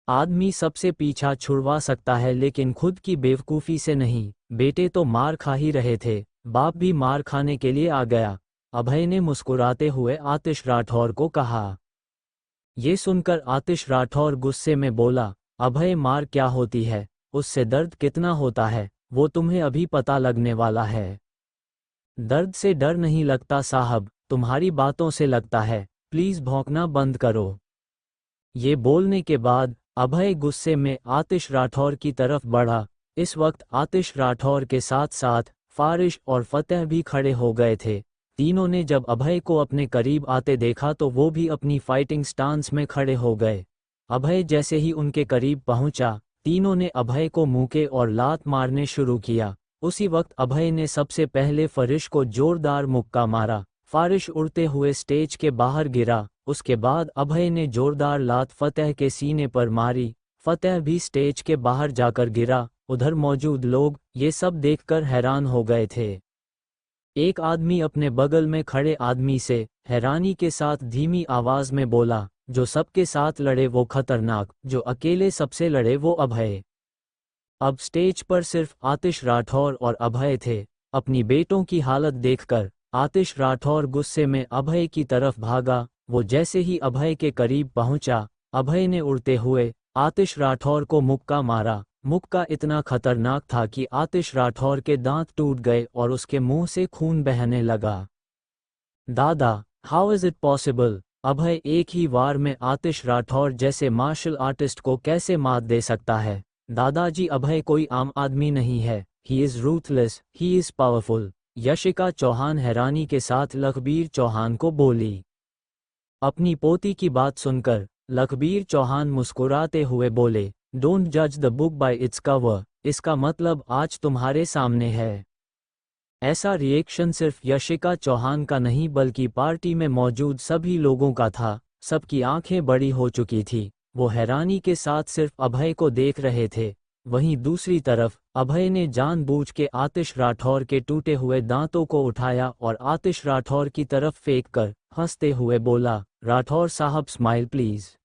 आदमी सबसे पीछा छुड़वा सकता है, लेकिन खुद की बेवकूफ़ी से नहीं। बेटे तो मार खा ही रहे थे, बाप भी मार खाने के लिए आ गया। अभय ने मुस्कुराते हुए आतिश राठौर को कहा। ये सुनकर आतिश राठौर गुस्से में बोला, अभय मार क्या होती है, उससे दर्द कितना होता है, वो तुम्हें अभी पता लगने वाला है। दर्द से डर नहीं लगता साहब, तुम्हारी बातों से लगता है, प्लीज भौंकना बंद करो। ये बोलने के बाद अभय गुस्से में आतिश राठौर की तरफ बढ़ा। इस वक्त आतिश राठौर के साथ साथ फारिश और फतेह भी खड़े हो गए थे। तीनों ने जब अभय को अपने करीब आते देखा तो वो भी अपनी फाइटिंग स्टांस में खड़े हो गए। अभय जैसे ही उनके करीब पहुंचा, तीनों ने अभय को मुक्के और लात मारने शुरू किया। उसी वक्त अभय ने सबसे पहले फारिश को जोरदार मुक्का मारा। फारिश उड़ते हुए स्टेज के बाहर गिरा। उसके बाद अभय ने जोरदार लात फतेह के सीने पर मारी। फतेह भी स्टेज के बाहर जाकर गिरा। उधर मौजूद लोग ये सब देखकर हैरान हो गए थे। एक आदमी अपने बगल में खड़े आदमी से हैरानी के साथ धीमी आवाज में बोला, जो सबके साथ लड़े वो खतरनाक, जो अकेले सबसे लड़े वो अभय। अब स्टेज पर सिर्फ आतिश राठौर और अभय थे। अपनी बेटों की हालत देखकर आतिश राठौर गुस्से में अभय की तरफ भागा। वो जैसे ही अभय के करीब पहुंचा, अभय ने उड़ते हुए आतिश राठौर को मुक्का मारा। मुक्का इतना खतरनाक था कि आतिश राठौर के दांत टूट गए और उसके मुंह से खून बहने लगा। दादा, हाउ इज इट पॉसिबल? अभय एक ही वार में आतिश राठौर जैसे मार्शल आर्टिस्ट को कैसे मात दे सकता है? दादाजी, अभय कोई आम आदमी नहीं है। He is ruthless, he is powerful. Yashika Chauhan हैरानी के साथ लखबीर चौहान को बोली। अपनी पोती की बात सुनकर लखबीर चौहान मुस्कुराते हुए बोले, डोंट जज the book by its cover, इसका मतलब आज तुम्हारे सामने है। ऐसा रिएक्शन सिर्फ यशिका चौहान का नहीं बल्कि पार्टी में मौजूद सभी लोगों का था। सबकी आंखें बड़ी हो चुकी थी। वो हैरानी के साथ सिर्फ अभय को देख रहे थे। वहीं दूसरी तरफ अभय ने जानबूझ के आतिश राठौर के टूटे हुए दांतों को उठाया और आतिश राठौर की तरफ फेंक कर हंसते हुए बोला, राठौर साहब स्माइल प्लीज।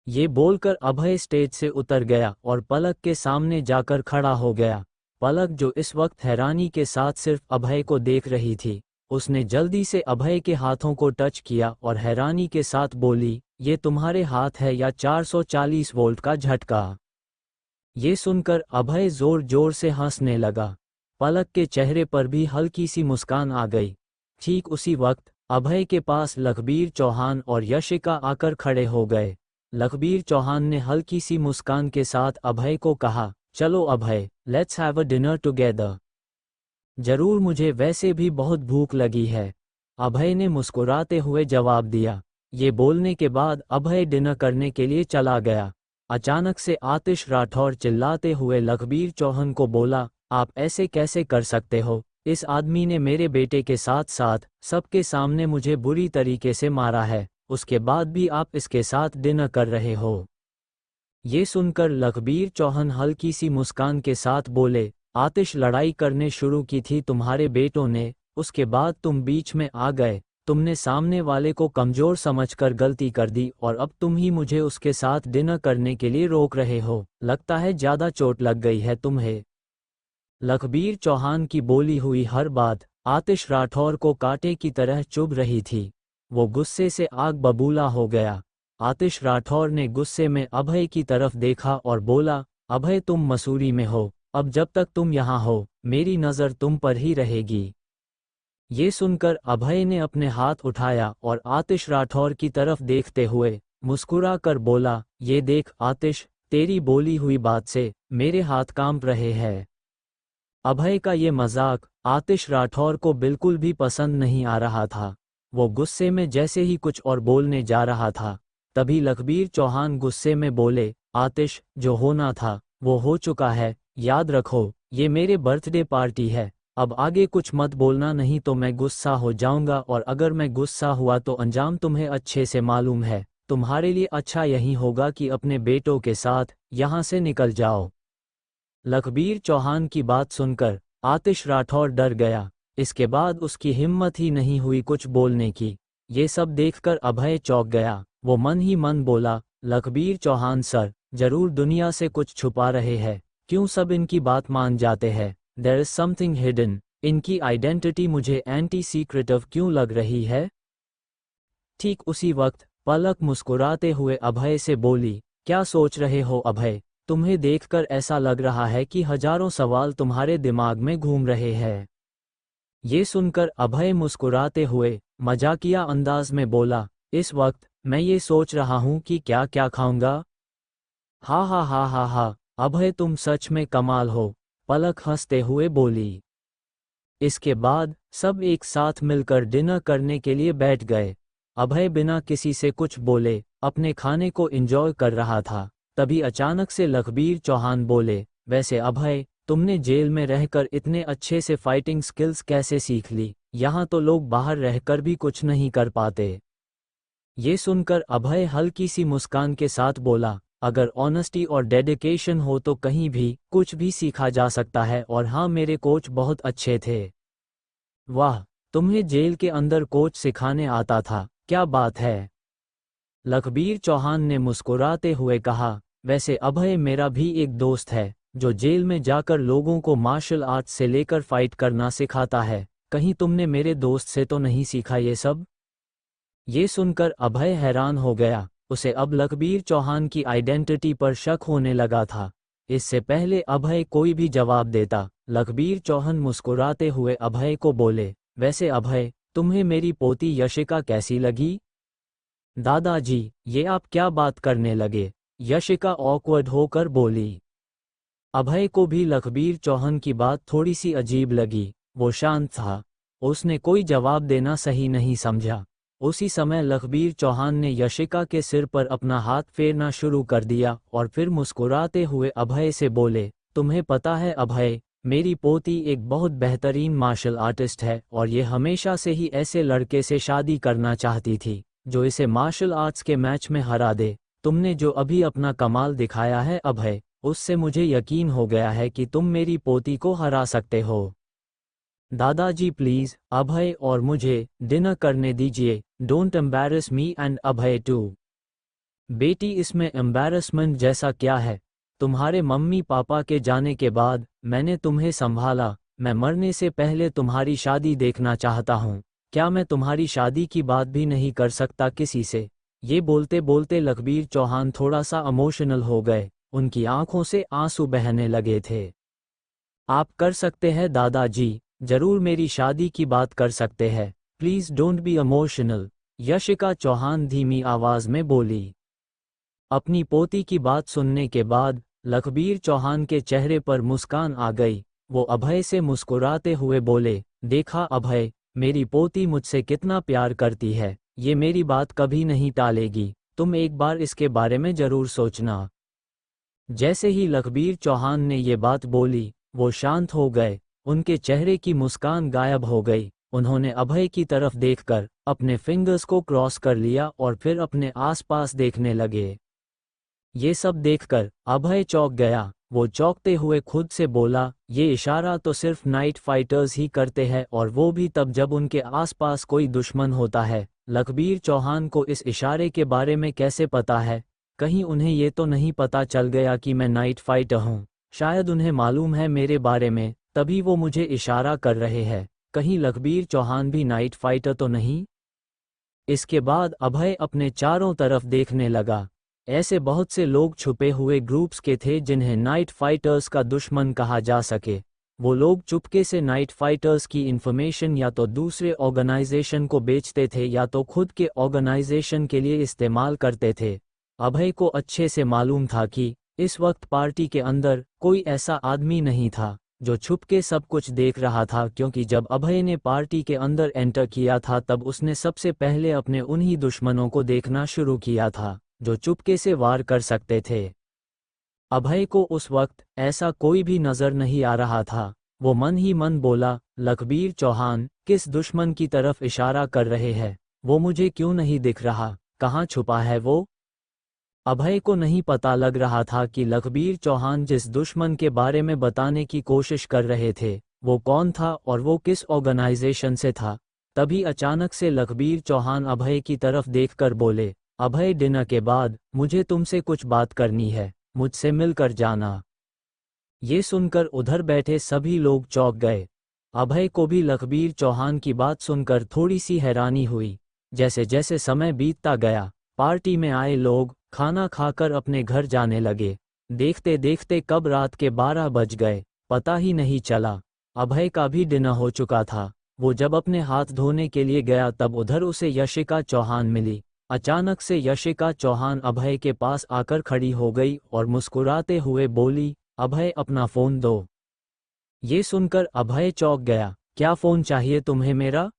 ये बोलकर अभय स्टेज से उतर गया और पलक के सामने जाकर खड़ा हो गया। पलक, जो इस वक्त हैरानी के साथ सिर्फ अभय को देख रही थी, उसने जल्दी से अभय के हाथों को टच किया और हैरानी के साथ बोली, ये तुम्हारे हाथ है या 440 वोल्ट का झटका। ये सुनकर अभय जोर जोर से हंसने लगा। पलक के चेहरे पर भी हल्की सी मुस्कान आ गई। ठीक उसी वक्त अभय के पास लखबीर चौहान और यशिका आकर खड़े हो गए। लखबीर चौहान ने हल्की सी मुस्कान के साथ अभय को कहा, चलो Abhay, let's have a dinner together. जरूर, मुझे वैसे भी बहुत भूख लगी है, अभय ने मुस्कुराते हुए जवाब दिया। ये बोलने के बाद अभय डिनर करने के लिए चला गया। अचानक से आतिश राठौर चिल्लाते हुए लखबीर चौहान को बोला, आप ऐसे कैसे कर सकते हो? इस आदमी ने मेरे बेटे के साथ साथ सबके सामने मुझे बुरी तरीके से मारा है, उसके बाद भी आप इसके साथ डिनर कर रहे हो। ये सुनकर लखबीर चौहान हल्की सी मुस्कान के साथ बोले, आतिश, लड़ाई करने शुरू की थी तुम्हारे बेटों ने, उसके बाद तुम बीच में आ गए। तुमने सामने वाले को कमजोर समझकर गलती कर दी और अब तुम ही मुझे उसके साथ डिनर करने के लिए रोक रहे हो। लगता है ज्यादा चोट लग गई है तुम्हें। लखबीर चौहान की बोली हुई हर बात आतिश राठौर को कांटे की तरह चुभ रही थी। वो गुस्से से आग बबूला हो गया। आतिश राठौर ने गुस्से में अभय की तरफ देखा और बोला, अभय, तुम मसूरी में हो, अब जब तक तुम यहाँ हो मेरी नज़र तुम पर ही रहेगी। ये सुनकर अभय ने अपने हाथ उठाया और आतिश राठौर की तरफ देखते हुए मुस्कुरा कर बोला, ये देख आतिश, तेरी बोली हुई बात से मेरे हाथ कांप रहे हैं। अभय का ये मजाक आतिश राठौर को बिल्कुल भी पसंद नहीं आ रहा था। वो गुस्से में जैसे ही कुछ और बोलने जा रहा था, तभी लखबीर चौहान गुस्से में बोले, आतिश, जो होना था वो हो चुका है, याद रखो ये मेरे बर्थडे पार्टी है, अब आगे कुछ मत बोलना नहीं तो मैं गुस्सा हो जाऊंगा और अगर मैं गुस्सा हुआ तो अंजाम तुम्हें अच्छे से मालूम है। तुम्हारे लिए अच्छा यही होगा कि अपने बेटों के साथ यहाँ से निकल जाओ। लखबीर चौहान की बात सुनकर आतिश राठौर डर गया। इसके बाद उसकी हिम्मत ही नहीं हुई कुछ बोलने की। ये सब देखकर अभय चौंक गया। वो मन ही मन बोला, लखबीर चौहान सर जरूर दुनिया से कुछ छुपा रहे हैं, क्यों सब इनकी बात मान जाते हैं? There is something hidden. इनकी आइडेंटिटी मुझे एंटी सीक्रेटिव क्यों लग रही है? ठीक उसी वक्त पलक मुस्कुराते हुए अभय से बोली, क्या सोच रहे हो अभय? तुम्हें देखकर ऐसा लग रहा है कि हजारों सवाल तुम्हारे दिमाग में घूम रहे हैं। ये सुनकर अभय मुस्कुराते हुए मजाकिया अंदाज में बोला, इस वक्त मैं ये सोच रहा हूं कि क्या क्या खाऊंगा। हा हा हा हा हा, अभय तुम सच में कमाल हो, पलक हंसते हुए बोली। इसके बाद सब एक साथ मिलकर डिनर करने के लिए बैठ गए। अभय बिना किसी से कुछ बोले अपने खाने को एंजॉय कर रहा था। तभी अचानक से लखबीर चौहान बोले, वैसे अभय, तुमने जेल में रहकर इतने अच्छे से फाइटिंग स्किल्स कैसे सीख ली? यहाँ तो लोग बाहर रहकर भी कुछ नहीं कर पाते। ये सुनकर अभय हल्की सी मुस्कान के साथ बोला, अगर ऑनेस्टी और डेडिकेशन हो तो कहीं भी कुछ भी सीखा जा सकता है और हाँ, मेरे कोच बहुत अच्छे थे। वाह, तुम्हें जेल के अंदर कोच सिखाने आता था, क्या बात है। लखबीर चौहान ने मुस्कुराते हुए कहा, वैसे अभय मेरा भी एक दोस्त है जो जेल में जाकर लोगों को मार्शल आर्ट्स से लेकर फाइट करना सिखाता है। कहीं तुमने मेरे दोस्त से तो नहीं सीखा ये सब? ये सुनकर अभय हैरान हो गया। उसे अब लखबीर चौहान की आइडेंटिटी पर शक होने लगा था। इससे पहले अभय कोई भी जवाब देता, लखबीर चौहान मुस्कुराते हुए अभय को बोले, वैसे अभय, तुम्हें मेरी पोती यशिका कैसी लगी? दादाजी, ये आप क्या बात करने लगे? यशिका ऑकवर्ड होकर बोली। अभय को भी लखबीर चौहान की बात थोड़ी सी अजीब लगी। वो शांत था, उसने कोई जवाब देना सही नहीं समझा। उसी समय लखबीर चौहान ने यशिका के सिर पर अपना हाथ फेरना शुरू कर दिया और फिर मुस्कुराते हुए अभय से बोले, तुम्हें पता है अभय, मेरी पोती एक बहुत बेहतरीन मार्शल आर्टिस्ट है और ये हमेशा से ही ऐसे लड़के से शादी करना चाहती थी जो इसे मार्शल आर्ट्स के मैच में हरा दे। तुमने जो अभी अपना कमाल दिखाया है अभय, उससे मुझे यकीन हो गया है कि तुम मेरी पोती को हरा सकते हो। दादाजी प्लीज अभय और मुझे डिनर करने दीजिए, don't embarrass me and Abhay too. बेटी इसमें एम्बैरसमेंट जैसा क्या है? तुम्हारे मम्मी पापा के जाने के बाद मैंने तुम्हें संभाला, मैं मरने से पहले तुम्हारी शादी देखना चाहता हूँ। क्या मैं तुम्हारी शादी की बात भी नहीं कर सकता किसी से? ये बोलते बोलते लखबीर चौहान थोड़ा सा इमोशनल हो गए, उनकी आंखों से आंसू बहने लगे थे। आप कर सकते हैं दादाजी, जरूर मेरी शादी की बात कर सकते हैं, please don't be emotional, Yashika Chauhan धीमी आवाज में बोली। अपनी पोती की बात सुनने के बाद लखबीर चौहान के चेहरे पर मुस्कान आ गई। वो अभय से मुस्कुराते हुए बोले, देखा अभय, मेरी पोती मुझसे कितना प्यार करती है, ये मेरी बात कभी नहीं टालेगी, तुम एक बार इसके बारे में जरूर सोचना। जैसे ही लखबीर चौहान ने ये बात बोली, वो शांत हो गए, उनके चेहरे की मुस्कान गायब हो गई। उन्होंने अभय की तरफ देखकर अपने फिंगर्स को क्रॉस कर लिया और फिर अपने आसपास देखने लगे। ये सब देखकर अभय चौंक गया। वो चौंकते हुए खुद से बोला, ये इशारा तो सिर्फ नाइट फाइटर्स ही करते हैं और वो भी तब जब उनके आसपास कोई दुश्मन होता है। लखबीर चौहान को इस इशारे के बारे में कैसे पता है? कहीं उन्हें ये तो नहीं पता चल गया कि मैं नाइट फाइटर हूँ? शायद उन्हें मालूम है मेरे बारे में, तभी वो मुझे इशारा कर रहे हैं। कहीं लखबीर चौहान भी नाइट फाइटर तो नहीं? इसके बाद अभय अपने चारों तरफ देखने लगा। ऐसे बहुत से लोग छुपे हुए ग्रुप्स के थे जिन्हें नाइट फाइटर्स का दुश्मन कहा जा सके। वो लोग चुपके से नाइट फाइटर्स की इंफॉर्मेशन या तो दूसरे ऑर्गेनाइजेशन को बेचते थे या तो खुद के ऑर्गेनाइजेशन के लिए इस्तेमाल करते थे। अभय को अच्छे से मालूम था कि इस वक्त पार्टी के अंदर कोई ऐसा आदमी नहीं था जो छुपके सब कुछ देख रहा था, क्योंकि जब अभय ने पार्टी के अंदर एंटर किया था तब उसने सबसे पहले अपने उन्हीं दुश्मनों को देखना शुरू किया था जो चुपके से वार कर सकते थे। अभय को उस वक्त ऐसा कोई भी नजर नहीं आ रहा था। वो मन ही मन बोला, लखबीर चौहान किस दुश्मन की तरफ इशारा कर रहे हैं? वो मुझे क्यों नहीं दिख रहा? कहाँ छुपा है वो? अभय को नहीं पता लग रहा था कि लखबीर चौहान जिस दुश्मन के बारे में बताने की कोशिश कर रहे थे वो कौन था और वो किस ऑर्गेनाइजेशन से था। तभी अचानक से लखबीर चौहान अभय की तरफ देखकर बोले, अभय डिनर के बाद मुझे तुमसे कुछ बात करनी है, मुझसे मिलकर जाना। ये सुनकर उधर बैठे सभी लोग चौंक गए। अभय को भी लखबीर चौहान की बात सुनकर थोड़ी सी हैरानी हुई। जैसे जैसे समय बीतता गया, पार्टी में आए लोग खाना खाकर अपने घर जाने लगे। देखते देखते कब रात के 12 बज गए, पता ही नहीं चला। अभय का भी डिनर हो चुका था। वो जब अपने हाथ धोने के लिए गया तब उधर उसे यशिका चौहान मिली। अचानक से यशिका चौहान अभय के पास आकर खड़ी हो गई और मुस्कुराते हुए बोली, अभय अपना फ़ोन दो। ये सुनकर अभय चौंक गया। क्या फ़ोन चाहिए तुम्हें मेरा?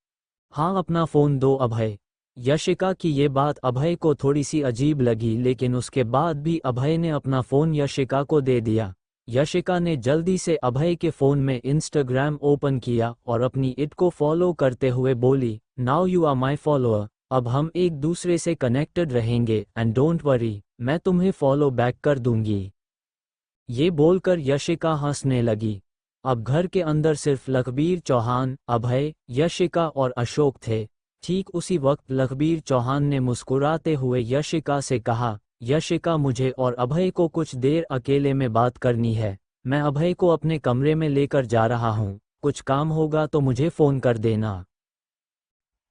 हाँ, अपना फ़ोन दो अभय। यशिका की ये बात अभय को थोड़ी सी अजीब लगी, लेकिन उसके बाद भी अभय ने अपना फ़ोन यशिका को दे दिया। यशिका ने जल्दी से अभय के फ़ोन में इंस्टाग्राम ओपन किया और अपनी इट को फॉलो करते हुए बोली, now you are my follower, अब हम एक दूसरे से कनेक्टेड रहेंगे एंड डोंट वरी, मैं तुम्हें फॉलो बैक कर दूंगी। ये बोलकर यशिका हंसने लगी। अब घर के अंदर सिर्फ लखबीर चौहान, अभय, यशिका और अशोक थे। ठीक उसी वक्त लखबीर चौहान ने मुस्कुराते हुए यशिका से कहा, यशिका मुझे और अभय को कुछ देर अकेले में बात करनी है। मैं अभय को अपने कमरे में लेकर जा रहा हूँ, कुछ काम होगा तो मुझे फ़ोन कर देना।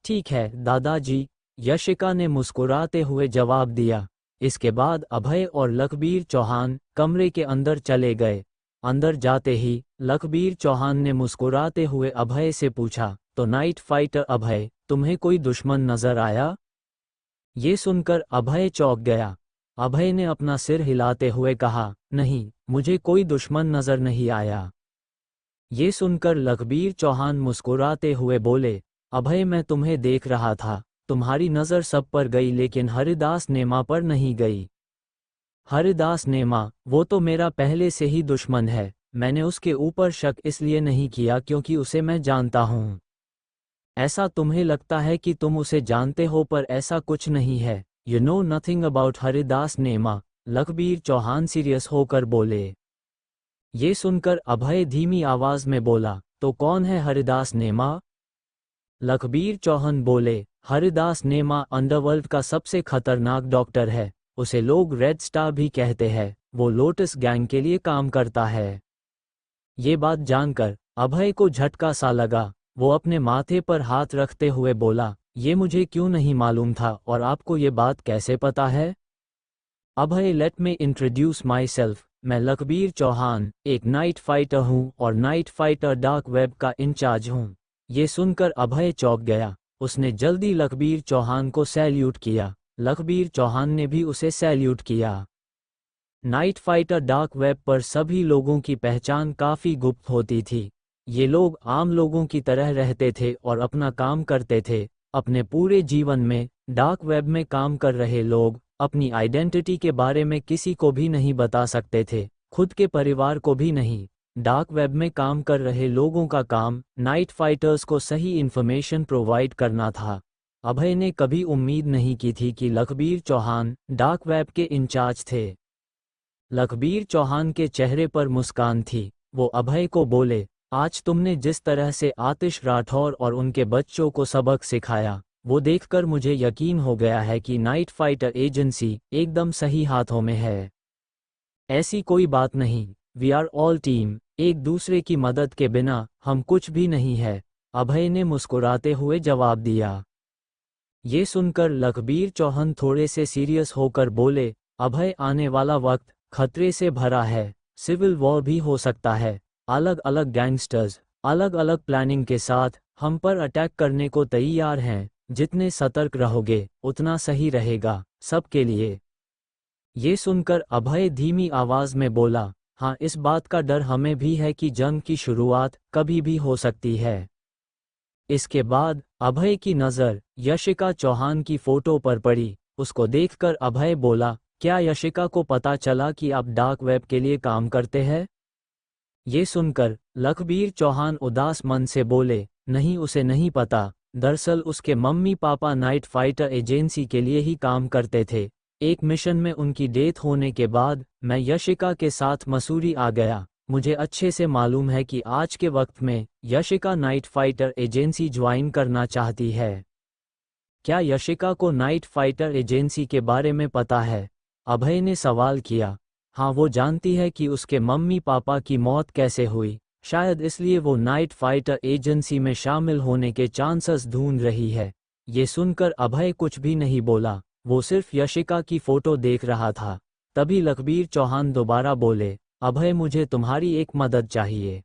ठीक है दादाजी, यशिका ने मुस्कुराते हुए जवाब दिया। इसके बाद अभय और लखबीर चौहान कमरे के अंदर चले गए। अंदर जाते ही लखबीर चौहान ने मुस्कुराते हुए अभय से पूछा, तो नाइट फाइटर अभय, तुम्हें कोई दुश्मन नजर आया? ये सुनकर अभय चौंक गया। अभय ने अपना सिर हिलाते हुए कहा, नहीं, मुझे कोई दुश्मन नजर नहीं आया। ये सुनकर लखबीर चौहान मुस्कुराते हुए बोले, अभय मैं तुम्हें देख रहा था, तुम्हारी नज़र सब पर गई लेकिन हरिदास नेमा पर नहीं गई। हरिदास नेमा, वो तो मेरा पहले से ही दुश्मन है। मैंने उसके ऊपर शक इसलिए नहीं किया क्योंकि उसे मैं जानता हूँ। ऐसा तुम्हें लगता है कि तुम उसे जानते हो पर ऐसा कुछ नहीं है। You know nothing about Haridas नेमा, लखबीर चौहान सीरियस होकर बोले। ये सुनकर अभय धीमी आवाज में बोला, तो कौन है हरिदास नेमा? लखबीर चौहान बोले, हरिदास नेमा अंडरवर्ल्ड का सबसे खतरनाक डॉक्टर है। उसे लोग रेड स्टार भी कहते हैं। वो लोटस गैंग के लिए काम करता है। ये बात जानकर अभय को झटका सा लगा। वो अपने माथे पर हाथ रखते हुए बोला, ये मुझे क्यों नहीं मालूम था और आपको ये बात कैसे पता है? Abhay, let me introduce myself. मैं लखबीर चौहान एक नाइट फाइटर हूँ और नाइट फाइटर डार्क वेब का इंचार्ज हूँ। ये सुनकर अभय चौंक गया। उसने जल्दी लखबीर चौहान को सैल्यूट किया। लखबीर चौहान ने भी उसे सैल्यूट किया। नाइट फाइटर डार्क वेब पर सभी लोगों की पहचान काफ़ी गुप्त होती थी। ये लोग आम लोगों की तरह रहते थे और अपना काम करते थे। अपने पूरे जीवन में डार्क वेब में काम कर रहे लोग अपनी आइडेंटिटी के बारे में किसी को भी नहीं बता सकते थे, खुद के परिवार को भी नहीं। डार्क वेब में काम कर रहे लोगों का काम नाइट फाइटर्स को सही इन्फॉर्मेशन प्रोवाइड करना था। अभय ने कभी उम्मीद नहीं की थी कि लखबीर चौहान डार्क वेब के इंचार्ज थे। लखबीर चौहान के चेहरे पर मुस्कान थी। वो अभय को बोले, आज तुमने जिस तरह से आतिश राठौर और उनके बच्चों को सबक सिखाया, वो देखकर मुझे यकीन हो गया है कि नाइट फाइटर एजेंसी एकदम सही हाथों में है। ऐसी कोई बात नहीं। We are all team. एक दूसरे की मदद के बिना हम कुछ भी नहीं है, अभय ने मुस्कुराते हुए जवाब दिया। ये सुनकर लखबीर चौहान थोड़े से सीरियस होकर बोले, अभय, आने वाला वक्त खतरे से भरा है। सिविल वॉर भी हो सकता है। अलग अलग गैंगस्टर्स अलग अलग प्लानिंग के साथ हम पर अटैक करने को तैयार हैं। जितने सतर्क रहोगे उतना सही रहेगा सबके लिए। ये सुनकर अभय धीमी आवाज में बोला, हाँ, इस बात का डर हमें भी है कि जंग की शुरुआत कभी भी हो सकती है। इसके बाद अभय की नज़र यशिका चौहान की फोटो पर पड़ी। उसको देखकर अभय बोला, क्या यशिका को पता चला कि आप डार्क वेब के लिए काम करते हैं? ये सुनकर लखबीर चौहान उदास मन से बोले, नहीं, उसे नहीं पता। दरअसल उसके mummy papa night fighter agency के लिए ही काम करते थे। एक मिशन में उनकी डेथ होने के बाद मैं यशिका के साथ मसूरी आ गया। मुझे अच्छे से मालूम है कि आज के वक्त में Yashika night fighter agency join करना चाहती है। क्या यशिका को नाइट फाइटर एजेंसी के बारे में पता है? अभय ने सवाल किया। हाँ, वो जानती है कि उसके मम्मी पापा की मौत कैसे हुई। शायद इसलिए वो नाइट फाइटर एजेंसी में शामिल होने के चांसेस ढूंढ रही है। ये सुनकर अभय कुछ भी नहीं बोला। वो सिर्फ यशिका की फोटो देख रहा था। तभी लखबीर चौहान दोबारा बोले, अभय, मुझे तुम्हारी एक मदद चाहिए।